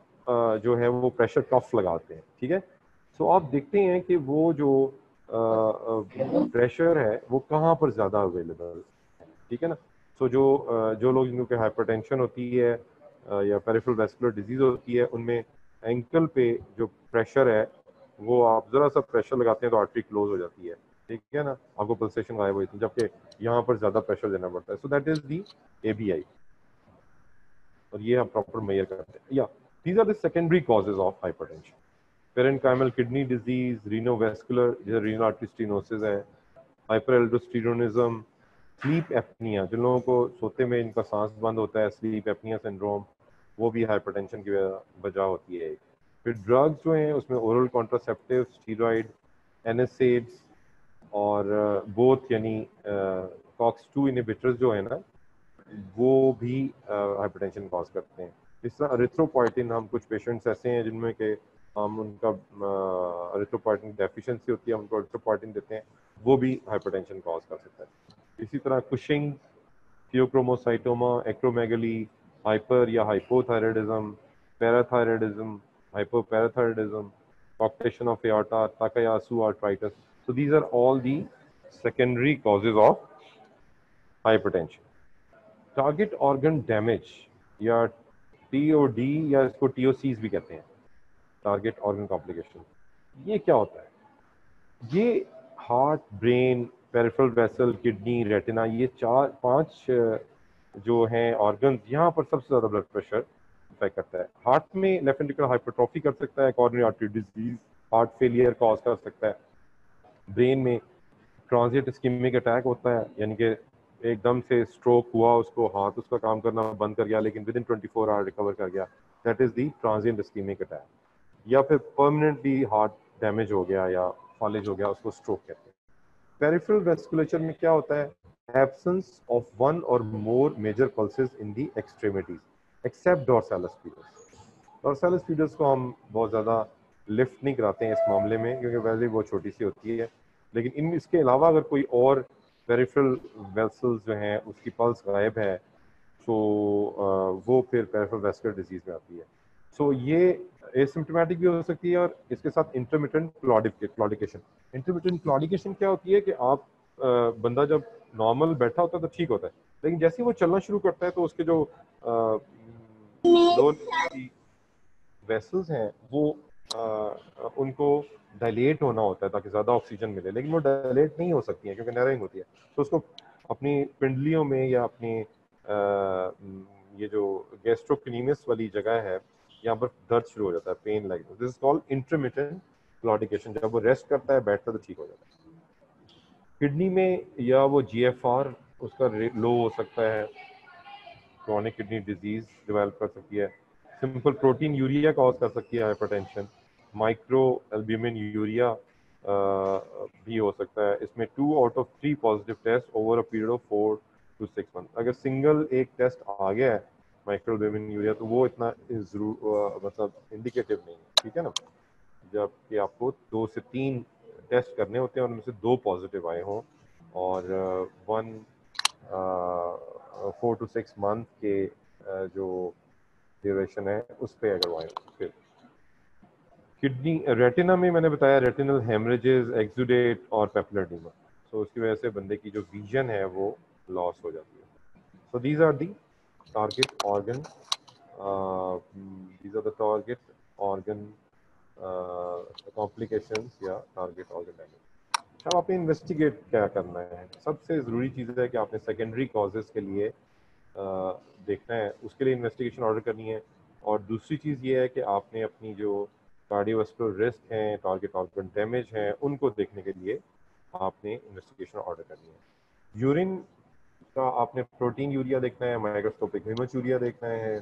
जो है वो प्रेशर कफ लगाते हैं, ठीक है। सो आप देखते हैं कि वो जो प्रेशर है वो कहाँ पर ज़्यादा अवेलेबल है, ठीक है ना। सो जो लोग जिनके हाइपरटेंशन होती है या पेरिफेरल वैस्कुलर डिजीज होती है उनमें एंकल पे जो प्रेशर है वो आप ज़रा सा प्रेशर लगाते हैं तो आर्टरी क्लोज हो जाती है, ठीक है ना, आपको पल्सेशन गायब हो जाती है, जबकि यहाँ पर ज़्यादा प्रेशर देना पड़ता है। So that is the ABI और ये हम प्रॉपर मेजर करते हैं। या these are the secondary causes of hypertension. Parenchymal kidney disease, renovascular जैसे रीनल आर्टरी स्टेनोसिस है, हाइपरएल्डोस्टेरोनिज्म, स्लीप एपनिया, जिन लोगों को सोते में इनका सांस बंद होता है, स्लीप एपनिया सिंड्रोम, वो भी हाइपरटेंशन की वजह होती है। फिर ड्रग्स जो हैं उसमें ओरल कॉन्ट्रासेप्टिव, स्टीरॉइड, एनएसएड्स और बोथ यानी कॉक्स-2 इनहिबिटर्स जो है ना वो भी हाइपरटेंशन कॉज करते हैं। इस तरह एरिथ्रोपोइटिन, हम कुछ पेशेंट्स ऐसे हैं जिनमें के हम उनका एरिथ्रोपोइटिन डेफिशिएंसी होती है, उनको एरिथ्रोपोइटिन देते हैं, वो भी हाइपरटेंशन कॉज कर सकता है। इसी तरह कुशिंग, थियोक्रोमोसाइटोमा, एक्रोमेगली, हाइपर या hypothyroidism, parathyroidism, hypoparathyroidism, coarctation of aorta, Takayasu arthritis, so these are all the secondary causes of hypertension. Target organ damage या टीओडी या इसको टीओसीज भी कहते हैं, टारगेट ऑर्गन कॉम्प्लिकेशन, ये क्या होता है? ये heart, brain, peripheral vessel, kidney, retina, ये 4-5 जो हैं ऑर्गन, यहाँ पर सबसे ज़्यादा ब्लड प्रेशर अफेक्ट करता है। हार्ट में लेफ्ट वेंट्रिकुलर हाइपरट्रॉफी कर सकता है, coronary artery disease, heart failure cause कर सकता है। ब्रेन में ट्रांजिएंट इस्केमिक अटैक होता है, यानी कि एकदम से स्ट्रोक हुआ, उसको हाथ उसका काम करना बंद कर गया लेकिन विद इन 24 आवर रिकवर कर गया, that is the transient ischaemic attack. या फिर परमानेंटली हार्ट डैमेज हो गया या फॉलेज हो गया, उसको स्ट्रोक कहते हैं। पेरिफेरल वेस्कुलेचर में क्या होता है? एब्सेंस ऑफ वन और मोर मेजर पल्सेस इन दी एक्सट्रीमिटीज एक्सेप्ट डॉर्सैलस पीडस। डॉर्सैलस पीडस को हम बहुत ज़्यादा लिफ्ट नहीं कराते हैं इस मामले में क्योंकि वैसे वो छोटी सी होती है, लेकिन इन इसके अलावा अगर कोई और पेरिफेरल वेसल्स जो हैं उसकी पल्स गायब है तो वो फिर पेरिफेरल वेस्कुलर डिजीज में आती है। सो ये एसिम्प्टोमेटिक भी हो सकती है और इसके साथ इंटरमिटेंट क्लॉडिकेशन। इंटरमिटेंट क्लॉडिकेशन क्या होती है कि आप बंदा जब नॉर्मल बैठा होता है तो ठीक होता है, लेकिन जैसे ही वो चलना शुरू करता है तो उसके जो लोअर वेसल्स हैं वो उनको डायलेट होना होता है ताकि ज़्यादा ऑक्सीजन मिले, लेकिन वो डायलेट नहीं हो सकती है क्योंकि नैरोइंग होती है। तो उसको अपनी पिंडलियों में या अपनी ये जो गैस्ट्रोक्नीमियस वाली जगह है यहाँ पर दर्द शुरू हो जाता है, pain like this is called intermittent claudication. जब वो रेस्ट करता है, बैठता है तो ठीक हो जाता है। किडनी में या वो जीएफआर उसका लो हो सकता है, क्रॉनिक किडनी डिजीज डेवलप कर सकती है। सिंपल प्रोटीन यूरिया कॉज कर सकती है हाइपरटेंशन। माइक्रो एल्ब्यूमिन यूरिया भी हो सकता है। इसमें 2 out of 3 positive test over a period of 4 to 6 month. अगर सिंगल एक टेस्ट आ गया है माइक्रो एल्ब्यूमिन यूरिया तो वो इतना मतलब इंडिकेटिव नहीं है, ठीक है ना। जबकि आपको 2 से 3 टेस्ट करने होते हैं और उनमें से 2 पॉजिटिव आए हों और 4 to 6 मंथ के जो ड्यूरेशन है उस पर अगर वाइल फिर किडनी रेटिना में मैंने बताया रेटिनल हेमरेजेस, एक्सुडेट और पेपुलर एडीमा। सो उसकी वजह से बंदे की जो विजन है वो लॉस हो जाती है। So these are the target organ, these are the target organ complications या टारगेट ऑर्गन डैमेज। अब आपने इन्वेस्टिगेट क्या करना है? सबसे ज़रूरी चीज़ है कि आपने सेकेंडरी कॉजेज़ के लिए देखना है, उसके लिए इन्वेस्टिगेशन ऑर्डर करनी है। और दूसरी चीज़ ये है कि आपने अपनी जो कार्डियोवास्कुलर रिस्क हैं, टारगेट ऑर्गन डैमेज हैं, उनको देखने के लिए आपने इन्वेस्टिगेशन ऑर्डर करनी है। यूरिन का आपने प्रोटीन यूरिया देखना है, माइक्रोस्कोपिक हेमोचूरिया देखना है।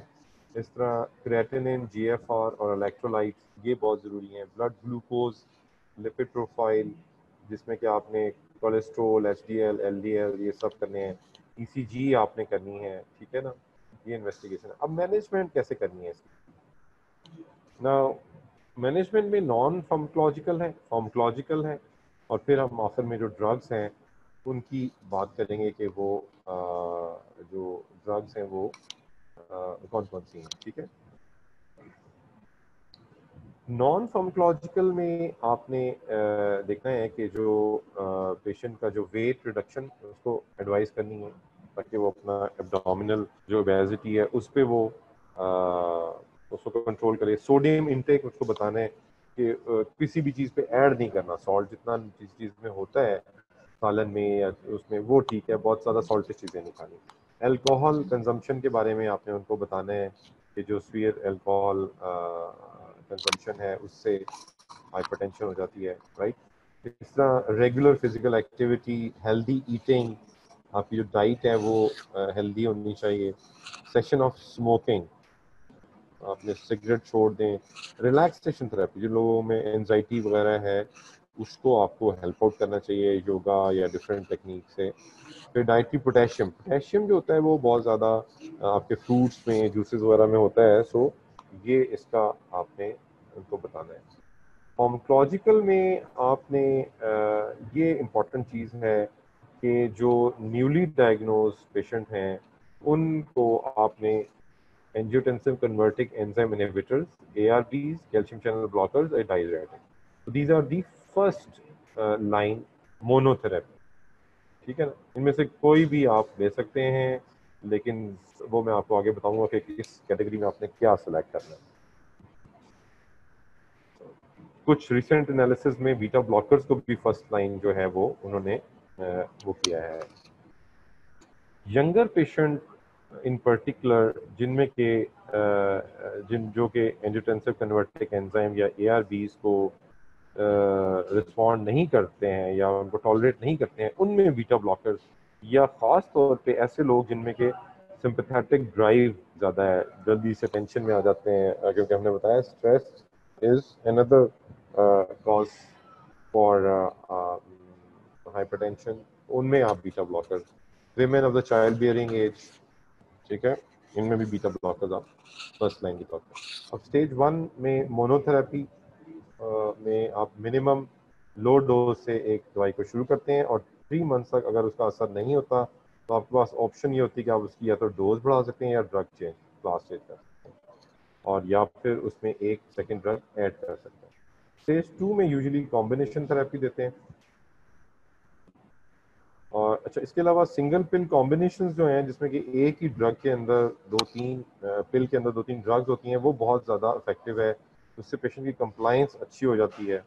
इस तरह क्रेटिनिन, जीएफआर और इलेक्ट्रोलाइट्स ये बहुत ज़रूरी हैं। ब्लड ग्लूकोज, लिपिड प्रोफाइल जिसमें कि आपने कोलेस्ट्रोल, एचडीएल, एलडीएल ये सब करने हैं। ईसीजी आपने करनी है, ठीक है ना। ये इन्वेस्टिगेशन है। अब मैनेजमेंट कैसे करनी है इसकी ना। मैनेजमेंट में नॉन फार्माकोलॉजिकल है, फार्माकोलॉजिकल है, और फिर हम आखिर में जो ड्रग्स हैं उनकी बात करेंगे कि वो जो ड्रग्स हैं वो कौन कौन सी हैं, ठीक है। नॉन फार्माकोलॉजिकल में आपने देखना है कि जो पेशेंट का जो वेट रिडक्शन उसको एडवाइस करनी है ताकि वो अपना एब्डोमिनल जो ओबेसिटी है उस पर वो उसको कंट्रोल करे। सोडियम इनटेक उसको बताना है कि किसी भी चीज़ पे ऐड नहीं करना सॉल्ट, जितना जिस चीज़ में होता है सालन में या उसमें वो ठीक है, बहुत ज़्यादा सॉल्टी चीज़ें नहीं खानी। अल्कोहल कंजम्पशन के बारे में आपने उनको बताना है कि जो स्वीयर अल्कोहल कंजम्पशन है उससे हाइपरटेंशन हो जाती है, राइट। इस तरह regular physical activity, healthy eating, आपकी जो डाइट है वो हेल्दी होनी चाहिए। सेशन ऑफ स्मोकिंग, आपने सिगरेट छोड़ दें। रिलैक्सेशन थेरेपी, जो लोगों में एंजाइटी वगैरह है उसको आपको हेल्प आउट करना चाहिए योगा या डिफरेंट टेक्निक से। फिर डाइटरी पोटेशियम, पोटेशियम जो होता है वो बहुत ज़्यादा आपके फ्रूट्स में, जूसेस वगैरह में होता है। सो ये इसका आपने उनको बताना है। फार्माकोलॉजिकल में आपने ये इम्पोर्टेंट चीज़ है कि जो न्यूली डायग्नोज पेशेंट हैं उनको आपने angiotensin converting enzyme inhibitors, ARBs, calcium channel blockers, and diuretics. So these are the first line monotherapy. ठीक है ना। इनमें से कोई भी आप ले सकते हैं, लेकिन वो मैं आपको आगे बताऊंगा कि किस कैटेगरी में आपने क्या सिलेक्ट करना है। कुछ रिसेंट एनालिसिस में बीटा ब्लॉकर्स को भी फर्स्ट लाइन जो है वो उन्होंने वो किया है। यंगर पेशेंट इन पर्टिकुलर जिनमें के जो के एंजियोटेंसिव कन्वर्टिक एंजाइम या एआरबीज को रिस्पॉन्ड नहीं करते हैं या उनको टॉलरेट नहीं करते हैं, उनमें बीटा ब्लॉकर्स, या ख़ास तौर पे ऐसे लोग जिनमें के सिंपैथेटिक ड्राइव ज़्यादा है, जल्दी से टेंशन में आ जाते हैं, क्योंकि हमने बताया stress is another cause for hypertension, उनमें आप beta blockers. Women of the child bearing age, ठीक है, इनमें भी बीटा ब्लॉकर्स आप फर्स्ट लाइन के तौर पर। अब स्टेज 1 में मोनोथेरेपी में आप मिनिमम लो डोज से एक दवाई को शुरू करते हैं और 3 मंथ तक अगर उसका असर नहीं होता तो आपके पास ऑप्शन ये होती है कि आप उसकी या तो डोज बढ़ा सकते हैं या ड्रग चेंज क्लास चेंज कर सकते हैं, और या फिर उसमें एक सेकेंड ड्रग ऐड कर सकते हैं। स्टेज 2 में यूजुअली कॉम्बिनेशन थेरेपी देते हैं। और अच्छा, इसके अलावा सिंगल पिल कॉम्बिनेशंस जो हैं जिसमें कि एक ही ड्रग के अंदर दो तीन पिल के अंदर दो तीन ड्रग्स होती हैं, वो बहुत ज़्यादा इफेक्टिव है, उससे पेशेंट की कंप्लायंस अच्छी हो जाती है।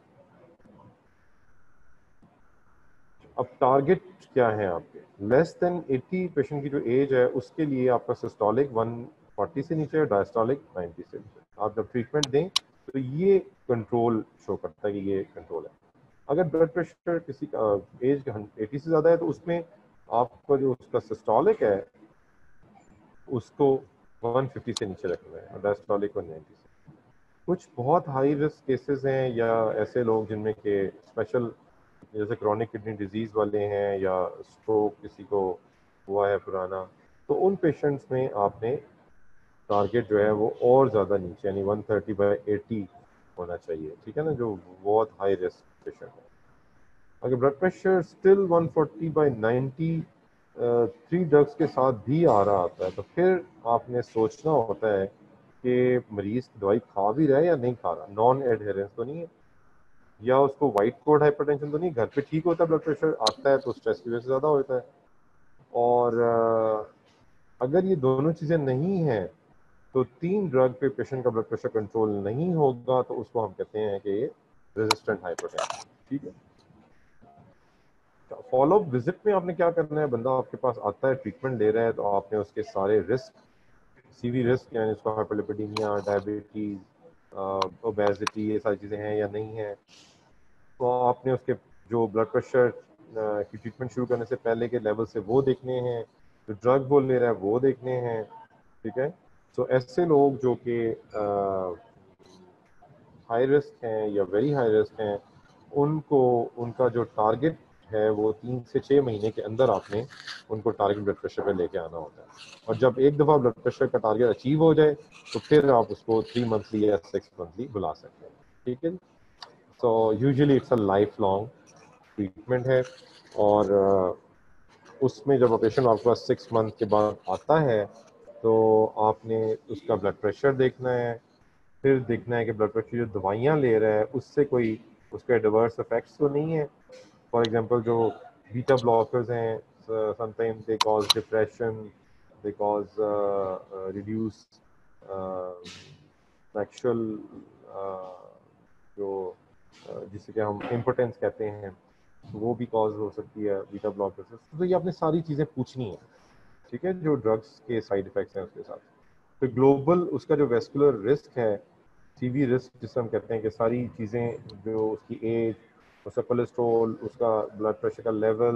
अब टारगेट क्या है आपके? लेस देन 80 पेशेंट की जो एज है उसके लिए आपका सिस्टोलिक 140 से नीचे है, डायस्टोलिक 90 से नीचे। आप जब ट्रीटमेंट दें तो ये कंट्रोल शो करता है कि ये कंट्रोल है। अगर ब्लड प्रेशर किसी का एज 80 से ज़्यादा है तो उसमें आपका जो उसका सिस्टोलिक है उसको 150 से नीचे रखना है और डायस्टोलिक 190 से। कुछ बहुत हाई रिस्क केसेस हैं या ऐसे लोग जिनमें के स्पेशल जैसे क्रॉनिक किडनी डिजीज वाले हैं या स्ट्रोक किसी को हुआ है पुराना, तो उन पेशेंट्स में आपने टारगेट जो है वो और ज़्यादा नीचे यानी 130/80 होना चाहिए, ठीक है ना, जो बहुत हाई रिस्क पेशेंट है। अगर ब्लड प्रेशर स्टिल 140/90 3 ड्रग्स के साथ भी आ रहा आता है तो फिर आपने सोचना होता है कि मरीज दवाई खा भी रहा है या नहीं खा रहा, नॉन एडहेरेंस तो नहीं है, या उसको वाइट कोड हाइपरटेंशन तो नहीं, घर पे ठीक होता है ब्लड प्रेशर, आता है तो स्ट्रेस की वजह से ज़्यादा होता है। और अगर ये दोनों चीज़ें नहीं हैं तो 3 ड्रग पे पेशेंट का ब्लड प्रेशर कंट्रोल नहीं होगा तो उसको हम कहते हैं कि ये रेजिस्टेंट हाइपरटेंशन, ठीक है। फॉलोअप विजिट में आपने क्या करना है, बंदा आपके पास आता है ट्रीटमेंट ले रहा है तो आपने उसके सारे रिस्क, सीवी रिस्क यानी उसका हाइपरलिपिडीमिया, डायबिटीज, ओबेसिटी, ये सारी चीज़ें हैं या नहीं है, तो आपने उसके जो ब्लड प्रेशर की ट्रीटमेंट शुरू करने से पहले के लेवल से वो देखने हैं, जो ड्रग वो ले रहा है वो देखने हैं, ठीक है। तो ऐसे लोग जो कि हाई रिस्क हैं या वेरी हाई रिस्क हैं, उनको उनका जो टारगेट है वो 3 से 6 महीने के अंदर आपने उनको टारगेट ब्लड प्रेशर पे लेके आना होता है। और जब एक दफ़ा ब्लड प्रेशर का टारगेट अचीव हो जाए तो फिर आप उसको 3 मंथली या 6 मंथली बुला सकते हैं, ठीक है। So usually it's a life long treatment है। और उसमें जब पेशेंट आपके पास 6 मंथ के बाद आता है तो आपने उसका ब्लड प्रेशर देखना है, फिर देखना है कि ब्लड प्रेशर जो दवाइयाँ ले रहा है उससे कोई उसके एडवर्स इफेक्ट्स तो नहीं है। फॉर एग्जांपल जो बीटा ब्लॉकर्स हैं, sometimes they cause depression, they cause reduce sexual जो जिसे कि हम इम्पोर्टेंस कहते हैं, वो भी कॉज हो सकती है बीटा ब्लॉकर से। तो ये आपने सारी चीज़ें पूछनी है, ठीक है, जो ड्रग्स के साइड इफेक्ट्स हैं उसके साथ। तो ग्लोबल उसका जो वेस्कुलर रिस्क है, सीवी रिस्क जिसे हम कहते हैं, कि सारी चीज़ें जो उसकी एज, उसका कोलेस्ट्रॉल, उसका ब्लड प्रेशर का लेवल,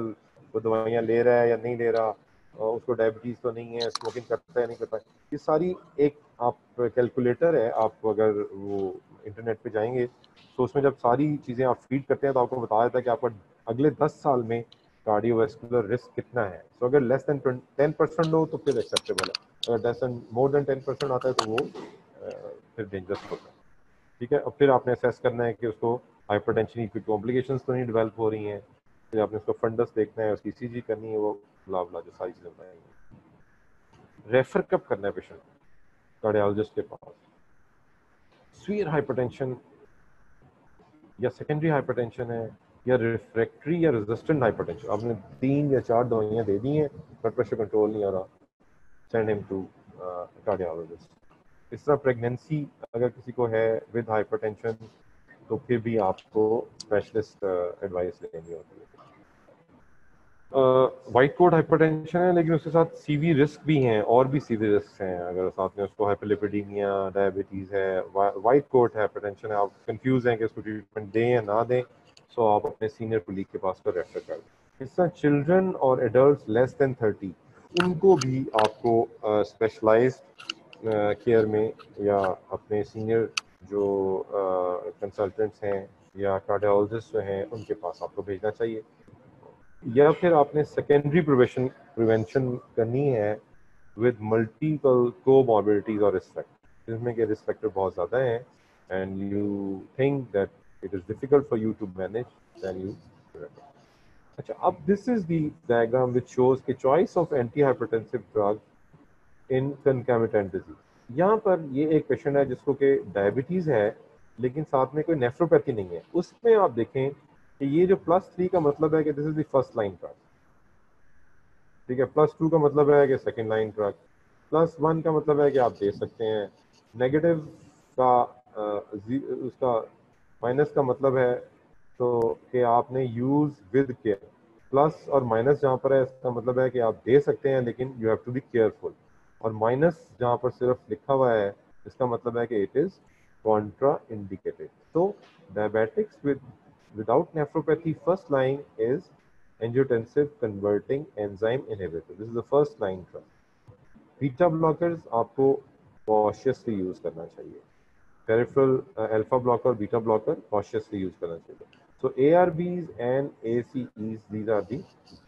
वो दवाइयाँ ले रहा है या नहीं ले रहा, और उसको डायबिटीज़ तो नहीं है, स्मोकिंग करता है नहीं करता, ये सारी एक आप कैलकुलेटर है, आप अगर वो इंटरनेट पे जाएंगे तो उसमें जब सारी चीज़ें आप फीड करते हैं तो आपको बताया जाता है कि आपका अगले 10 साल में कार्डियोवैस्कुलर रिस्क कितना है। तो अगर लेस देन 10% हो तो फिर एक्सेप्टेबल है, अगर लेस देन मोर देन 10% आता है तो वो फिर डेंजरस होता है, ठीक है। अब फिर आपने असेस करना है कि उसको हाइपरटेंशन की कॉम्प्लिकेशंस तो नहीं डेवलप हो रही हैं, फिर आपने उसको फंडस देखना है, उसकी ईसीजी करनी है, वो ब्ला ब्ला जो सारी चीज़ें बताएंगे। रेफर कब करना है पेशेंट कार्डियोलॉजिस्ट के पास? सीवियर हाइपरटेंशन या सेकेंडरी हाइपरटेंशन है या रिफ्रैक्टरी या रेजिस्टेंट हाइपरटेंशन, आपने 3 या 4 दवाइयाँ दे दी हैं, ब्लड प्रेशर कंट्रोल नहीं आ रहा, सेंड हिम टू कार्डियोलॉजिस्ट। इस तरह प्रेगनेंसी अगर किसी को है विद हाइपरटेंशन तो फिर भी आपको स्पेशलिस्ट एडवाइस लेनी होती है। वाइट कोड हाइपरटेंशन है लेकिन उसके साथ सीवी रिस्क भी हैं, और भी सीवी रिस्क हैं, अगर साथ में उसको हाइपरलिपिडीमिया, डायबिटीज़ है, वाइट कोड हाइपरटेंशन है, आप कंफ्यूज हैं कि उसको ट्रीटमेंट दें या ना दें, सो आप अपने सीनियर कोलीग के पास को रेफर कर दें। इस तरह चिल्ड्रन और एडल्ट लेस देन 30 उनको भी आपको स्पेशलाइज्ड केयर में या अपने सीनियर जो कंसल्टेंट्स हैं या कार्डियोलॉजिस्ट जो हैं उनके पास आपको भेजना चाहिए। या फिर आपने सेकेंडरी प्रिवेंशन करनी है विद मल्टीपल कोमॉर्बिडिटीज और रिस्क फैक्टर, जिसमें के रिस्क फैक्टर बहुत ज़्यादा हैं and you think that it is difficult for you to manage, then you. अच्छा, अब this is the diagram which shows the choice of anti hypertensive drug in concomitant disease. यहाँ पर ये एक पेशेंट है जिसको कि डायबिटीज़ है लेकिन साथ में कोई नेफ्रोपैथी नहीं है, उसमें आप देखें कि ये जो +3 का मतलब है कि this is the first line drug, ठीक है। +2 का मतलब है कि सेकेंड लाइन ड्रग, +1 का मतलब है कि आप दे सकते हैं। नेगेटिव का उसका माइनस का मतलब है तो कि आपने यूज विद केयर। प्लस और माइनस जहाँ पर है इसका मतलब है कि आप दे सकते हैं लेकिन you have to be careful. और माइनस जहाँ पर सिर्फ लिखा हुआ है इसका मतलब है कि इट इज कॉन्ट्रा इंडिकेटेड। तो diabetics without nephropathy, first line is angiotensin converting enzyme inhibitor. This is the first line drug. Beta blockers आपको कॉशियसली यूज करना चाहिए। Peripheral alpha blocker, beta blocker cautiously use करना चाहिए। So ARBs and ACEs these are the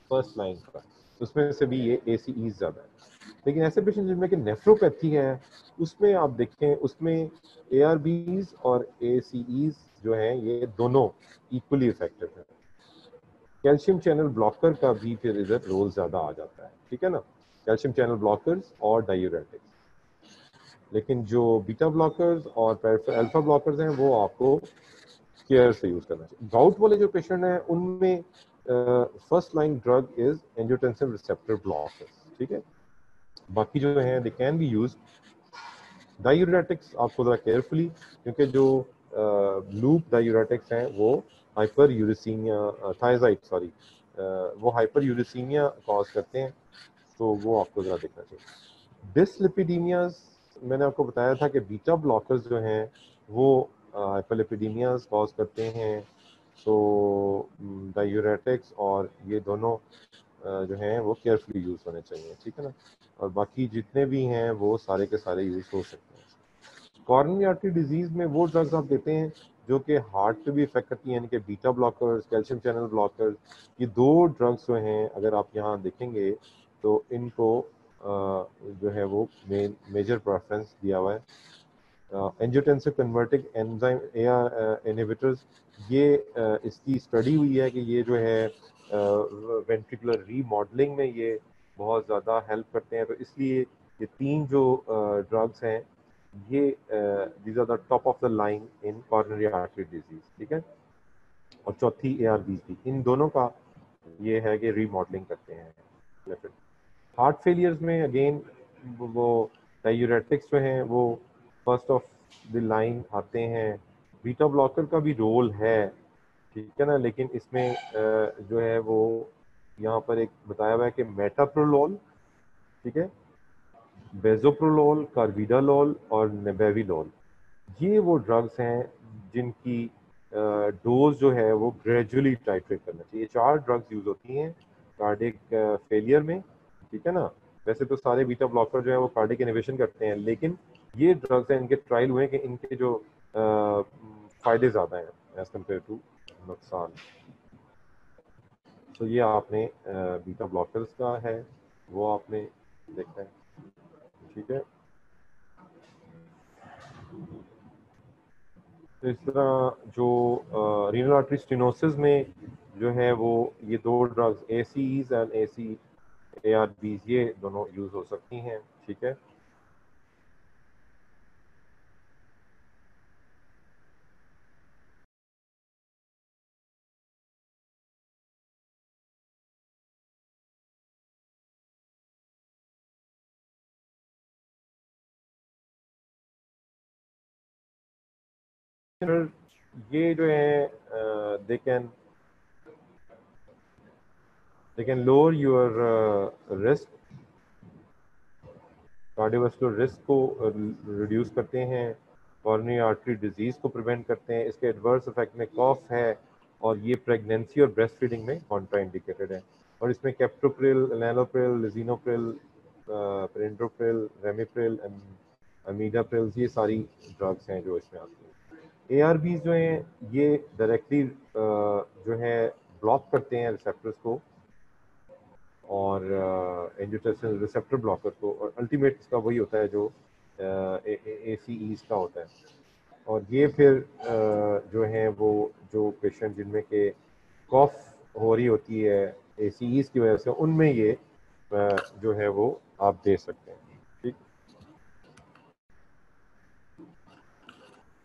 first line drugs. उसमें से भी ये ACEs ज्यादा है। लेकिन ऐसे पेशेंट जिनमें कि नेफ्रोपैथी है उसमें आप देखें उसमें ARBs और ACEs जो हैं ये दोनों इक्वली इफेक्टिव है। कैल्शियम चैनल ब्लॉकर का भी फिर इधर रोल ज्यादा आ जाता है, ठीक है ना, कैल्शियम चैनल ब्लॉकर्स और डायूरेटिक्स। लेकिन जो बीटा ब्लॉकर्स और अल्फा ब्लॉकर्स हैं वो आपको केयर से यूज करना चाहिए। गाउट वाले जो पेशेंट हैं उनमें first line drug is angiotensin receptor blockers, ठीक है। बाकी जो है they can be use. Diuretics आपको जरा केयरफुली, क्योंकि जो लूप डायूरेटिक्स हैं वो हाइपर यूरिसीमिया थायराइड सॉरी वो हाइपर यूरिसीमिया कॉज करते हैं, तो वो आपको जरा देखना चाहिए। डिसलिपिडीमियाज मैंने आपको बताया था कि बीटा ब्लॉकर्स जो हैं वो हाइपरलिपिडीमियाज कॉज करते हैं। सो डायूरेटिक्स और ये दोनों जो हैं वो केयरफुली यूज होने चाहिए, ठीक है ना। और बाकी जितने भी हैं वो सारे के सारे यूज हो सकते हैं। कॉर्नरी आर्टरी डिजीज में वो ड्रग्स आप देते हैं जो कि हार्ट पे भी इफेक्ट करती हैं, यानी कि beta blockers, calcium channel blockers. ये दो ड्रग्स जो हैं अगर आप यहाँ देखेंगे तो इनको जो है वो मेजर प्रेफरेंस दिया हुआ है। एंजियोटेंसिन कन्वर्टिंग एंजाइम इनहिबिटर्स, ये इसकी स्टडी हुई है कि ये जो है वेंट्रिकुलर रीमॉडलिंग में ये बहुत ज़्यादा हेल्प करते हैं। तो इसलिए ये तीन जो ड्रग्स हैं ये these are the top of the line in coronary artery disease, ठीक है। और चौथी ARBs थी, इन दोनों का ये है कि रीमॉडलिंग करते हैं। हार्ट फेलियर्स में अगेन वो डायूरेटिक्स जो हैं वो फर्स्ट ऑफ द लाइन आते हैं। बीटा ब्लॉकर का भी रोल है, ठीक है ना, लेकिन इसमें जो है वो यहाँ पर एक बताया हुआ है कि मेटाप्रोलोल, ठीक है, बेजोप्रोलोल, कार्बिडालोल और नेबेविलोल, ये वो ड्रग्स हैं जिनकी डोज जो है वो ग्रेजुअली टाइट्रेट करना चाहिए। चार ड्रग्स यूज होती हैं कार्डिक फेलियर में, ठीक है ना। वैसे तो सारे बीटा ब्लॉकर जो है वो कार्डिक इनहिबिशन करते हैं, लेकिन ये ड्रग्स हैं इनके ट्रायल हुए हैं कि इनके जो फायदे ज़्यादा हैं एज कम्पेयर टू नुकसान। तो ये आपने बीटा ब्लॉकर्स का है वो आपने देखा है, ठीक है। तो इस तरह जो रीनल आर्टरी स्टेनोसिस में जो है वो ये दो ड्रग्स ACEs एंड ARBs ये दोनों यूज हो सकती हैं, ठीक है। फिर ये जो है they can lower your risk, cardiovascular risk को रिड्यूस करते हैं, कॉरोनरी आर्टरी डिजीज को प्रिवेंट करते हैं। इसके एडवर्स इफेक्ट में कॉफ है और ये प्रेगनेंसी और ब्रेस्ट फीडिंग में कॉन्ट्राइंडिकेटेड है। और इसमें कैप्टोप्रिल, एनालोप्रिल, लिजिनोप्रिल, पेरिंड्रोप्रिल, रेमिप्रिल, अमीडाप्रिल, ये सारी ड्रग्स हैं जो इसमें आती हैं। ARBs जो हैं ये डायरेक्टली जो है ब्लॉक करते हैं रिसेप्टर्स को और एंजियोटेंसिन रिसेप्टर ब्लॉकर को, और अल्टीमेट इसका वही होता है जो ACEs का होता है। और ये फिर जो है वो जो पेशेंट जिनमें के कॉफ हो रही होती है ACEs की वजह से, उनमें ये जो है वो आप दे सकते हैं, ठीक।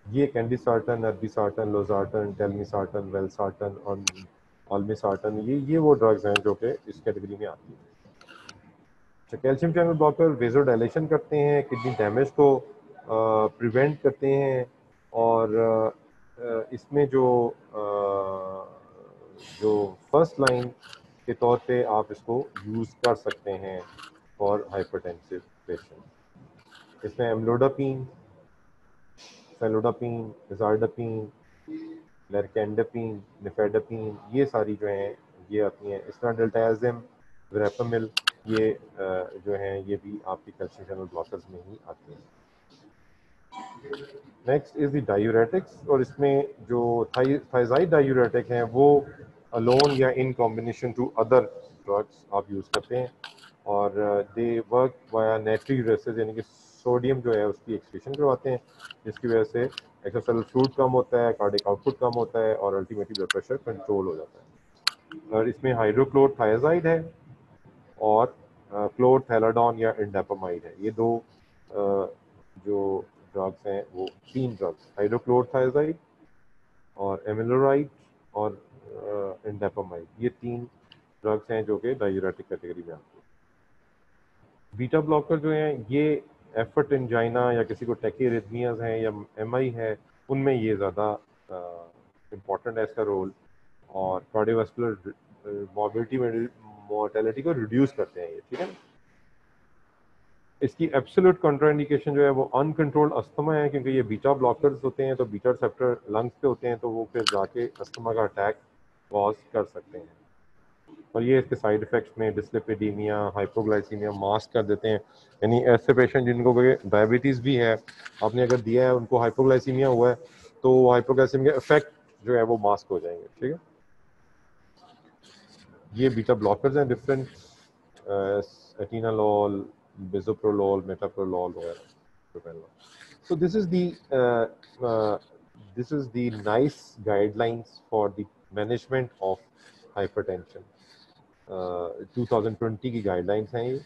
ये कैंडिसार्टन, एर्बिसार्टन, लोजार्टन, टेलमिसार्टन, वेलसार्टन और ऑल्मिसार्टन, ये वो ड्रग्स हैं जो कि इस कैटेगरी में आती हैं। कैल्शियम चैनल ब्लॉकर वेजोडाइलेशन करते हैं, किडनी डैमेज को प्रिवेंट करते हैं, और इसमें जो फर्स्ट लाइन के तौर पे आप इसको यूज़ कर सकते हैं फॉर हाइपरटेंसिव पेशेंट। इसमें एमलोडापिन, फेलोडापिन, इजार्डापिन, लरकेंडापिन, निफेडापिन, ये सारी जो हैं ये आती हैं। इस तरह डेल्टायाजिम, वेरापामिल, ये जो हैं ये भी आपकी कैल्शियम चैनल ब्लॉकर्स में ही आती हैं। नेक्स्ट इज द डायूरेटिक्स, और इसमें जो थायजाइड डायूरेटिक हैं वो अलोन या in combination to other drugs आप यूज़ करते हैं, और दे वर्क वाया नेट्री यूरेसिस, यानी कि सोडियम जो है उसकी एक्सक्रीशन करवाते हैं, जिसकी वजह से एक्स्ट्रासेलुलर फ्लूइड कम होता है, कार्डिक आउटपुट कम होता है, और अल्टीमेटली ब्लड प्रेशर कंट्रोल हो जाता है। और इसमें हाइड्रोक्लोरथायाजाइड है और क्लोरथैलाडोन या इंडापामाइड है। ये दो जो ड्रग्स हैं वो तीन ड्रग्स, हाइड्रोक्लोरथायाजाइड और एमिलोराइड और इंडापामाइड, ये तीन ड्रग्स हैं जो कि डायूरेटिक कैटेगरी में आते हैं। बीटा ब्लॉकर जो हैं ये एफर्ट एंजाइना या किसी को टैकीरिथमियाज हैं या एमआई है, उनमें ये ज़्यादा इम्पॉर्टेंट है इसका रोल, और कार्डियोवास्कुलर मोर्टेलिटी को रिड्यूस करते हैं ये, ठीक है। इसकी एब्सोल्यूट कॉन्ट्राइंडिकेशन जो है वो अनकंट्रोल्ड अस्थमा है, क्योंकि ये बीटा ब्लॉकर्स होते हैं, तो बीटा रिसेप्टर लंग्स पे होते हैं, तो वो फिर जाके अस्थमा का अटैक कॉज कर सकते हैं। और ये इसके साइड इफेक्ट्स में डिस्लिपिडीमिया, हाइपोग्लाइसीमिया, मास्क कर देते हैं, यानी ऐसे पेशेंट जिनको डायबिटीज़ भी है, आपने अगर दिया है उनको हाइपोग्लाइसीमिया हुआ है, तो हाइपोग्लाइसीमिया के इफेक्ट जो है वो मास्क हो जाएंगे, ठीक है। ये बीटा ब्लॉकर्स हैं डिफरेंट, एटिनालोल, बिसोप्रोलोल, मेटाप्रोलोल वगैरह। So this is the nice guidelines for the management of hypertension. 2020 की गाइडलाइंस हैं ये,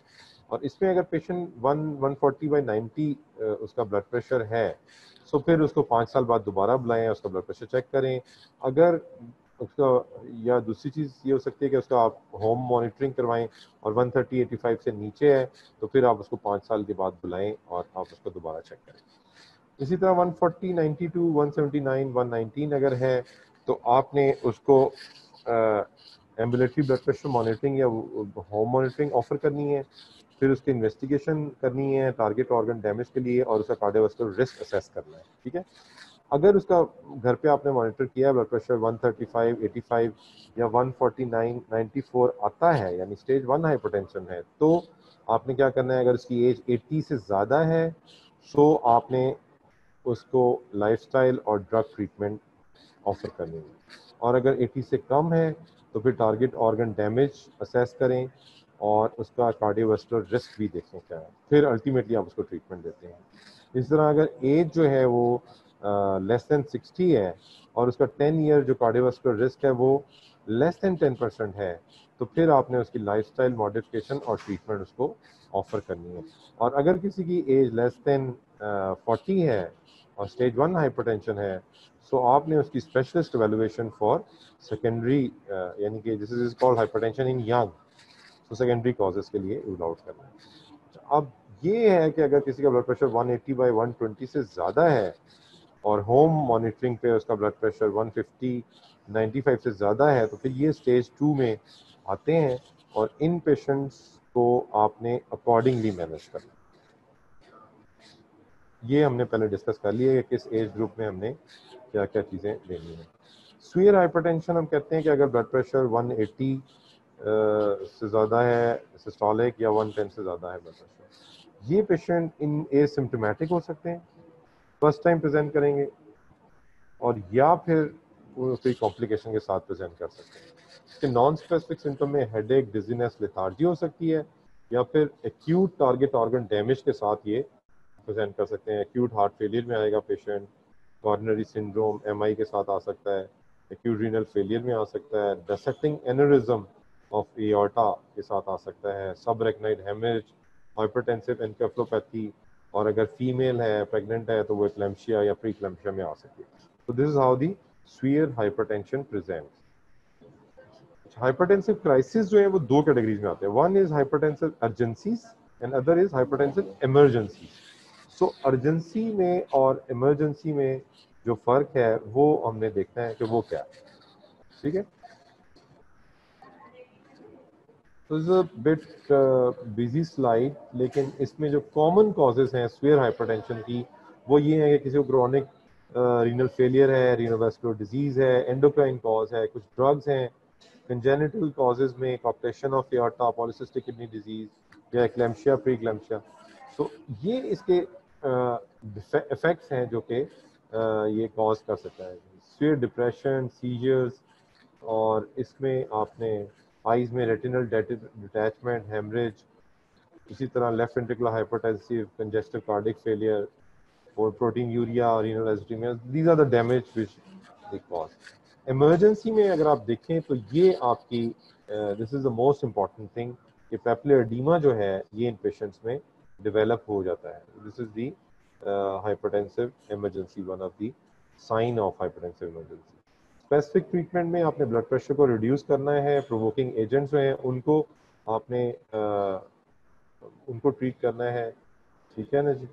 और इसमें अगर पेशेंट 140/90 उसका ब्लड प्रेशर है, तो फिर उसको 5 साल बाद दोबारा बुलाएं, उसका ब्लड प्रेशर चेक करें। अगर उसका, या दूसरी चीज़ ये हो सकती है कि उसका आप होम मॉनिटरिंग करवाएं और 130/85 से नीचे है, तो फिर आप उसको 5 साल के बाद बुलाएं और आप उसको दोबारा चेक करें। इसी तरह 140, 92, 179, 119 अगर है, तो आपने उसको एम्बुलेटरी ब्लड प्रेशर मॉनिटरिंग या होम मॉनिटरिंग ऑफर करनी है, फिर उसकी इन्वेस्टिगेशन करनी है टारगेट ऑर्गन डैमेज के लिए, और उसका कार्डियोवास्कुलर रिस्क असेस करना है, ठीक है। अगर उसका घर पे आपने मॉनिटर किया, ब्लड प्रेशर 135, 85 या 149, 94 आता है, यानी स्टेज 1 हाइपरटेंशन है, तो आपने क्या करना है, अगर उसकी एज 80 से ज़्यादा है, तो आपने उसको लाइफस्टाइल और ड्रग ट्रीटमेंट ऑफर करनी है, और अगर 80 से कम है तो फिर टारगेट ऑर्गन डैमेज असेस करें और उसका कार्डियोवास्कुलर रिस्क भी देखें क्या है, फिर अल्टीमेटली आप उसको ट्रीटमेंट देते हैं। इस तरह अगर एज जो है वो लेस देन 60 है और उसका 10 ईयर जो कार्डियोवास्कुलर रिस्क है वो लेस देन 10% है, तो फिर आपने उसकी लाइफस्टाइल मॉडिफिकेशन और ट्रीटमेंट उसको ऑफर करनी है। और अगर किसी की एज लेस देन 40 है और स्टेज 1 हाइपरटेंशन है, सो आपने उसकी स्पेशलिस्ट एवेलुएशन फॉर सेकेंडरी, यानी कि this is called hypertension in young, तो सेकेंडरी कॉजेज के लिए रूल आउट करना है। अब ये है कि अगर किसी का ब्लड प्रेशर 180/120 से ज़्यादा है और होम मॉनिटरिंग पे उसका ब्लड प्रेशर 150, 95 से ज़्यादा है, तो फिर ये स्टेज 2 में आते हैं, और इन पेशेंट्स को आपने अकॉर्डिंगली मैनेज करना। ये हमने पहले डिस्कस कर लिया है कि किस एज ग्रुप में हमने क्या क्या चीज़ें लेनी है। स्वीयर हाइपरटेंशन हम कहते हैं कि अगर ब्लड प्रेशर 180 से ज़्यादा है सिस्टोलिक, या 110 से ज़्यादा है ब्लड प्रेशर, ये पेशेंट इन एसिम्प्टोमेटिक हो सकते हैं, फर्स्ट टाइम प्रेजेंट करेंगे, और या फिर वो कोई कॉम्प्लिकेशन के साथ प्रेजेंट कर सकते हैं। इसके नॉन स्पेसिफिक सिम्टम में हेडेक, डिजीनेस, लेथार्जी हो सकती है, या फिर एक्यूट टारगेट ऑर्गन डैमेज के साथ ये प्रेजेंट कर सकते हैं। एक्यूट हार्ट फेलियर में आएगा पेशेंट, कॉर्नरी सिंड्रोम एमआई के साथ आ सकता है, एक्यूट रीनल फेलियर में आ सकता है, डिसेक्टिंग एनेरिज्म ऑफ एओर्टा के साथ आ सकता है, सबरेक्नाइड हेमरेज, हाइपरटेंसिव एनकेफलोपैथी, और अगर फीमेल है, प्रेग्नेंट है, तो वो एक्लैम्शिया या प्री एक्लैम्शिया में आ सकती है। So this is how the severe hypertension presents. Hypertensive crisis जो है वो दो कैटेगरीज में आते हैं. One is hypertensive urgencies and other is hypertensive emergency. So urgency में और इमरजेंसी में जो फर्क है वो हमने देखना है कि वो क्या है. ठीक है. तो is a bit busy slide, लेकिन इसमें जो कॉमन कॉजेज हैं स्वेयर हाइपरटेंशन की वो ये है कि किसी को क्रोनिक रीनल फेलियर है, रीनोवैस्कुलर डिजीज है, एंडोक्राइन कॉज है, कुछ ड्रग्स हैं, कंजेनिटल कॉजेज में coarctation of aorta, polycystic kidney disease या एक्लेम्शिया, प्री एक्लेम्शिया. तो ये इसके इफेक्ट्स हैं जो कि ये कॉज कर सकता है. स्वेयर डिप्रेशन, सीजर्स, और इसमें आपने आईज में रेटिनल डिटैचमेंट, हेमरेज, इसी तरह left ventricular hypertensive, congestive cardiac failure और proteinuria, renal azotaemia. These are the damage which they cause. Emergency में अगर आप देखें तो ये आपकी this is the most important thing कि पेपिलर एडीमा जो है ये इन पेशेंट्स में डेवलप हो जाता है. This is the hypertensive emergency, one of the sign of hypertensive emergency. Specific treatment में आपने ब्लड प्रेशर को रिड्यूस करना है. प्रोवोकिंग एजेंट्स जो हैं उनको आपने उनको ट्रीट करना है. ठीक है ना जी.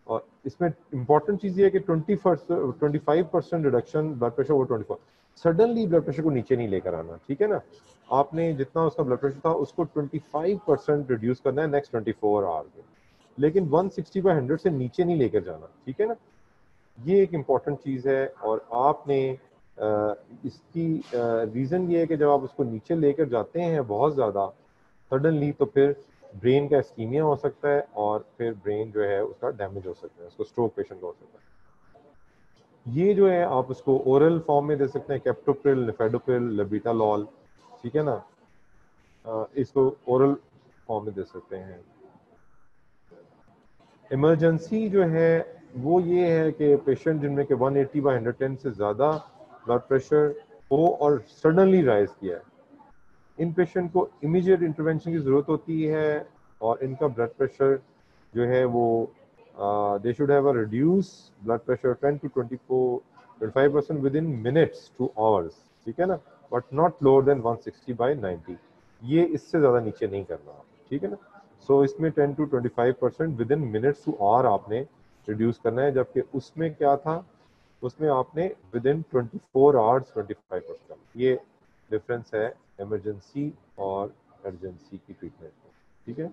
और इसमें इंपॉर्टेंट चीज़ ये है कि 25% reduction blood pressure over 24. Suddenly blood pressure को नीचे नहीं लेकर आना. ठीक है ना. आपने जितना उसका ब्लड प्रेशर था उसको 25% रिड्यूस करना है नेक्स्ट 24 आवर में, लेकिन 160/100 से नीचे नहीं लेकर जाना. ठीक है ना. ये एक इम्पॉर्टेंट चीज़ है. और आपने इसकी रीज़न ये है कि जब आप उसको नीचे लेकर जाते हैं बहुत ज़्यादा सडनली, तो फिर ब्रेन का इस्कीमिया हो सकता है और फिर ब्रेन जो है उसका डैमेज हो सकता है, उसको स्ट्रोक पेशेंट का हो सकता है. ये जो है आप उसको ओरल फॉर्म में दे सकते हैं, कैप्टोप्रिल, निफेडोप्रिल, लेबिटालॉल. ठीक है ना. इसको ओरल फॉर्म में दे सकते हैं. इमरजेंसी जो है वो ये है कि पेशेंट जिनमें के 180/110 से ज़्यादा ब्लड प्रेशर हो और सडनली राइज किया है, इन पेशेंट को इमीडिएट इंटरवेंशन की ज़रूरत होती है. और इनका ब्लड प्रेशर जो है वो they should have a reduce blood pressure 10 to 25% within minutes two hours. ठीक है ना. But not lower than 160/90. ये इससे ज़्यादा नीचे नहीं करना. ठीक है ना. सो इसमें 10 to 25% within minutes to hour आपने रिड्यूस करना है, जबकि उसमें क्या था, उसमें आपने विद इन 24 आवर्स 25%. ये डिफरेंस है इमरजेंसी और अर्जेंसी की ट्रीटमेंट में. ठीक है.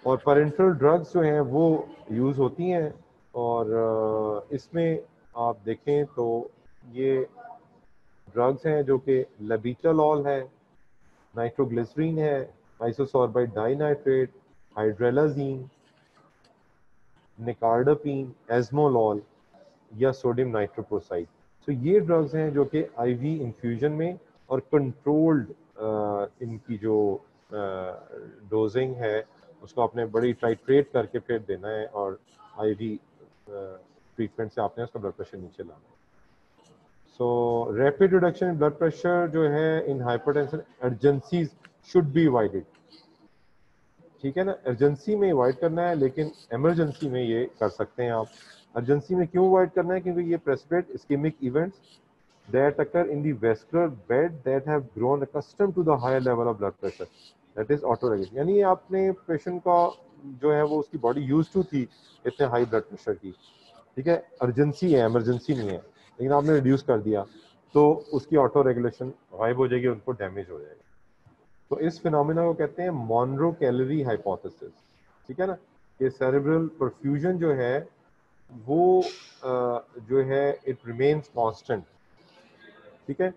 और पेरेंटल ड्रग्स जो हैं वो यूज़ होती हैं. और इसमें आप देखें तो ये ड्रग्स हैं जो कि लेबिटालॉल है, नाइट्रोग्लिसरीन है, आइसोसोर्बाइड डाइनाइट्रेट, हाइड्रेलाजीन, निकार्डापीन, एजमोलॉल या सोडियम नाइट्रोप्रोसाइड. तो ये ड्रग्स हैं जो कि आईवी इन्फ्यूजन में और कंट्रोल्ड इनकी जो डोजिंग है उसको आपने बड़ी टाइट्रेट करके फिर देना है, और आईवी ट्रीटमेंट से आपने उसका ब्लड प्रेशर नीचे लाना है. So rapid reduction in blood pressure जो है in hypertension urgencies should be avoided. ठीक है ना. अर्जेंसी में अवॉइड करना है, लेकिन इमरजेंसी में ये कर सकते हैं आप. अर्जेंसी में क्यों अवॉइड करना है? क्योंकि ये precipitate ischaemic events that occur in the vascular bed that have grown accustomed to the higher level of blood pressure, that is autoregulation. यानी आपने पेशेंट का जो है वो उसकी बॉडी यूज टू थी इतने हाई ब्लड प्रेशर की. ठीक है. अर्जेंसी है, इमरजेंसी नहीं है, लेकिन आपने रिड्यूस कर दिया तो उसकी ऑटो रेगुलेशन गायब हो जाएगी, उनको डैमेज हो जाएगा. तो इस फिनोमिना को कहते हैं मॉनरो कैलोरी हाइपोथेसिस. ठीक है ना. ये सेरेब्रल परफ्यूजन जो है वो जो है इट रिमेन्स कांस्टेंट. ठीक है.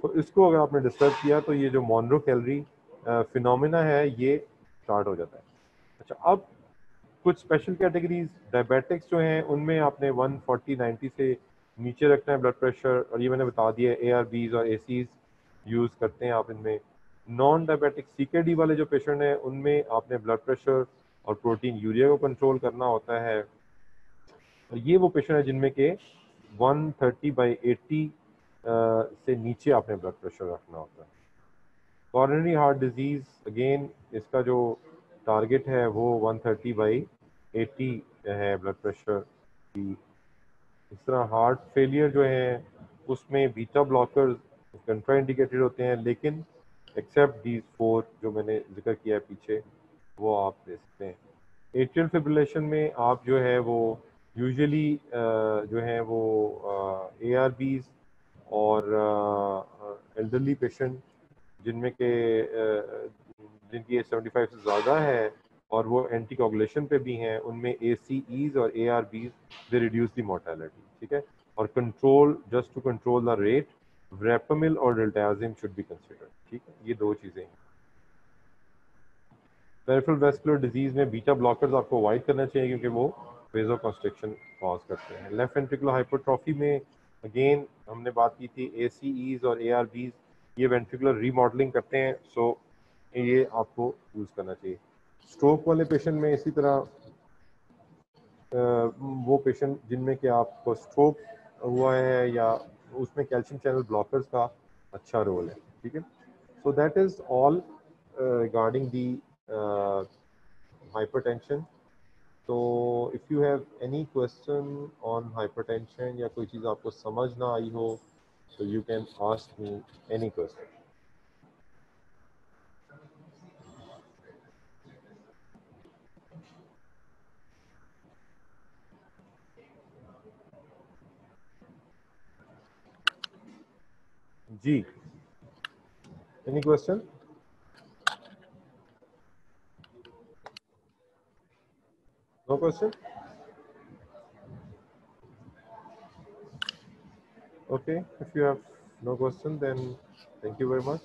तो इसको अगर आपने डिस्टर्ब किया तो ये जो मॉनरो कैलोरी फिनोमिना है ये स्टार्ट हो जाता है. अच्छा, अब कुछ स्पेशल कैटेगरीज डायबिटिक्स जो हैं उनमें आपने 140/90 से नीचे रखना है ब्लड प्रेशर, और ये मैंने बता दिया. ARBs और ACs यूज़ करते हैं आप इनमें. नॉन डायबिटिक CKD वाले जो पेशेंट हैं उनमें आपने ब्लड प्रेशर और प्रोटीन यूरिया को कंट्रोल करना होता है. और ये वो पेशेंट है जिनमें के 130/80 से नीचे आपने ब्लड प्रेशर रखना होता है. कॉरोनरी हार्ट डिजीज अगेन इसका जो टारगेट है वो 130/80 है ब्लड प्रेशर की. इस तरह हार्ट फेलियर जो है उसमें बीटा ब्लॉकर कंट्राइंडिकेटेड होते हैं, लेकिन एक्सेप्ट दीज 4 जो मैंने जिक्र किया पीछे, वो आप ले सकते हैं। एट्रियल फिब्रिलेशन में आप जो है वो यूजुअली जो है वो ARBs और एल्डरली पेशेंट जिनमें के जिनकी एज 75 से ज़्यादा है और वो एंटीकोगुलेशन पे भी हैं, उनमें ACEs और ARBs they reduce the mortality, ठीक है। और control, just to control the rate, verapamil और डेल्टाजिम शुड बी कंसिडर्ड, ठीक है। ये 2 चीज़ें हैं। पेरिफेरल वैस्कुलर डिजीज में बीटा ब्लॉकर्स आपको अवॉइड करना चाहिए क्योंकि वो वेजोकंस्ट्रिक्शन कॉज करते हैं। लेफ्ट वेंट्रिकुलर हाइपरट्रॉफी में अगेन हमने बात की थी ACEs और ARBs, ये वेंट्रिकुलर रीमॉडलिंग करते हैं, सो ये आपको यूज़ करना चाहिए। स्ट्रोक वाले पेशेंट में इसी तरह वो पेशेंट जिनमें कि आपको स्ट्रोक हुआ है या उसमें कैल्शियम चैनल ब्लॉकर्स का अच्छा रोल है, ठीक है। So that is all regarding the hypertension. So if you have any question on hypertension या कोई चीज़ आपको समझ ना आई हो, so you can ask me any question. Ji, any question? No question? Okay, if you have no question, then thank you very much.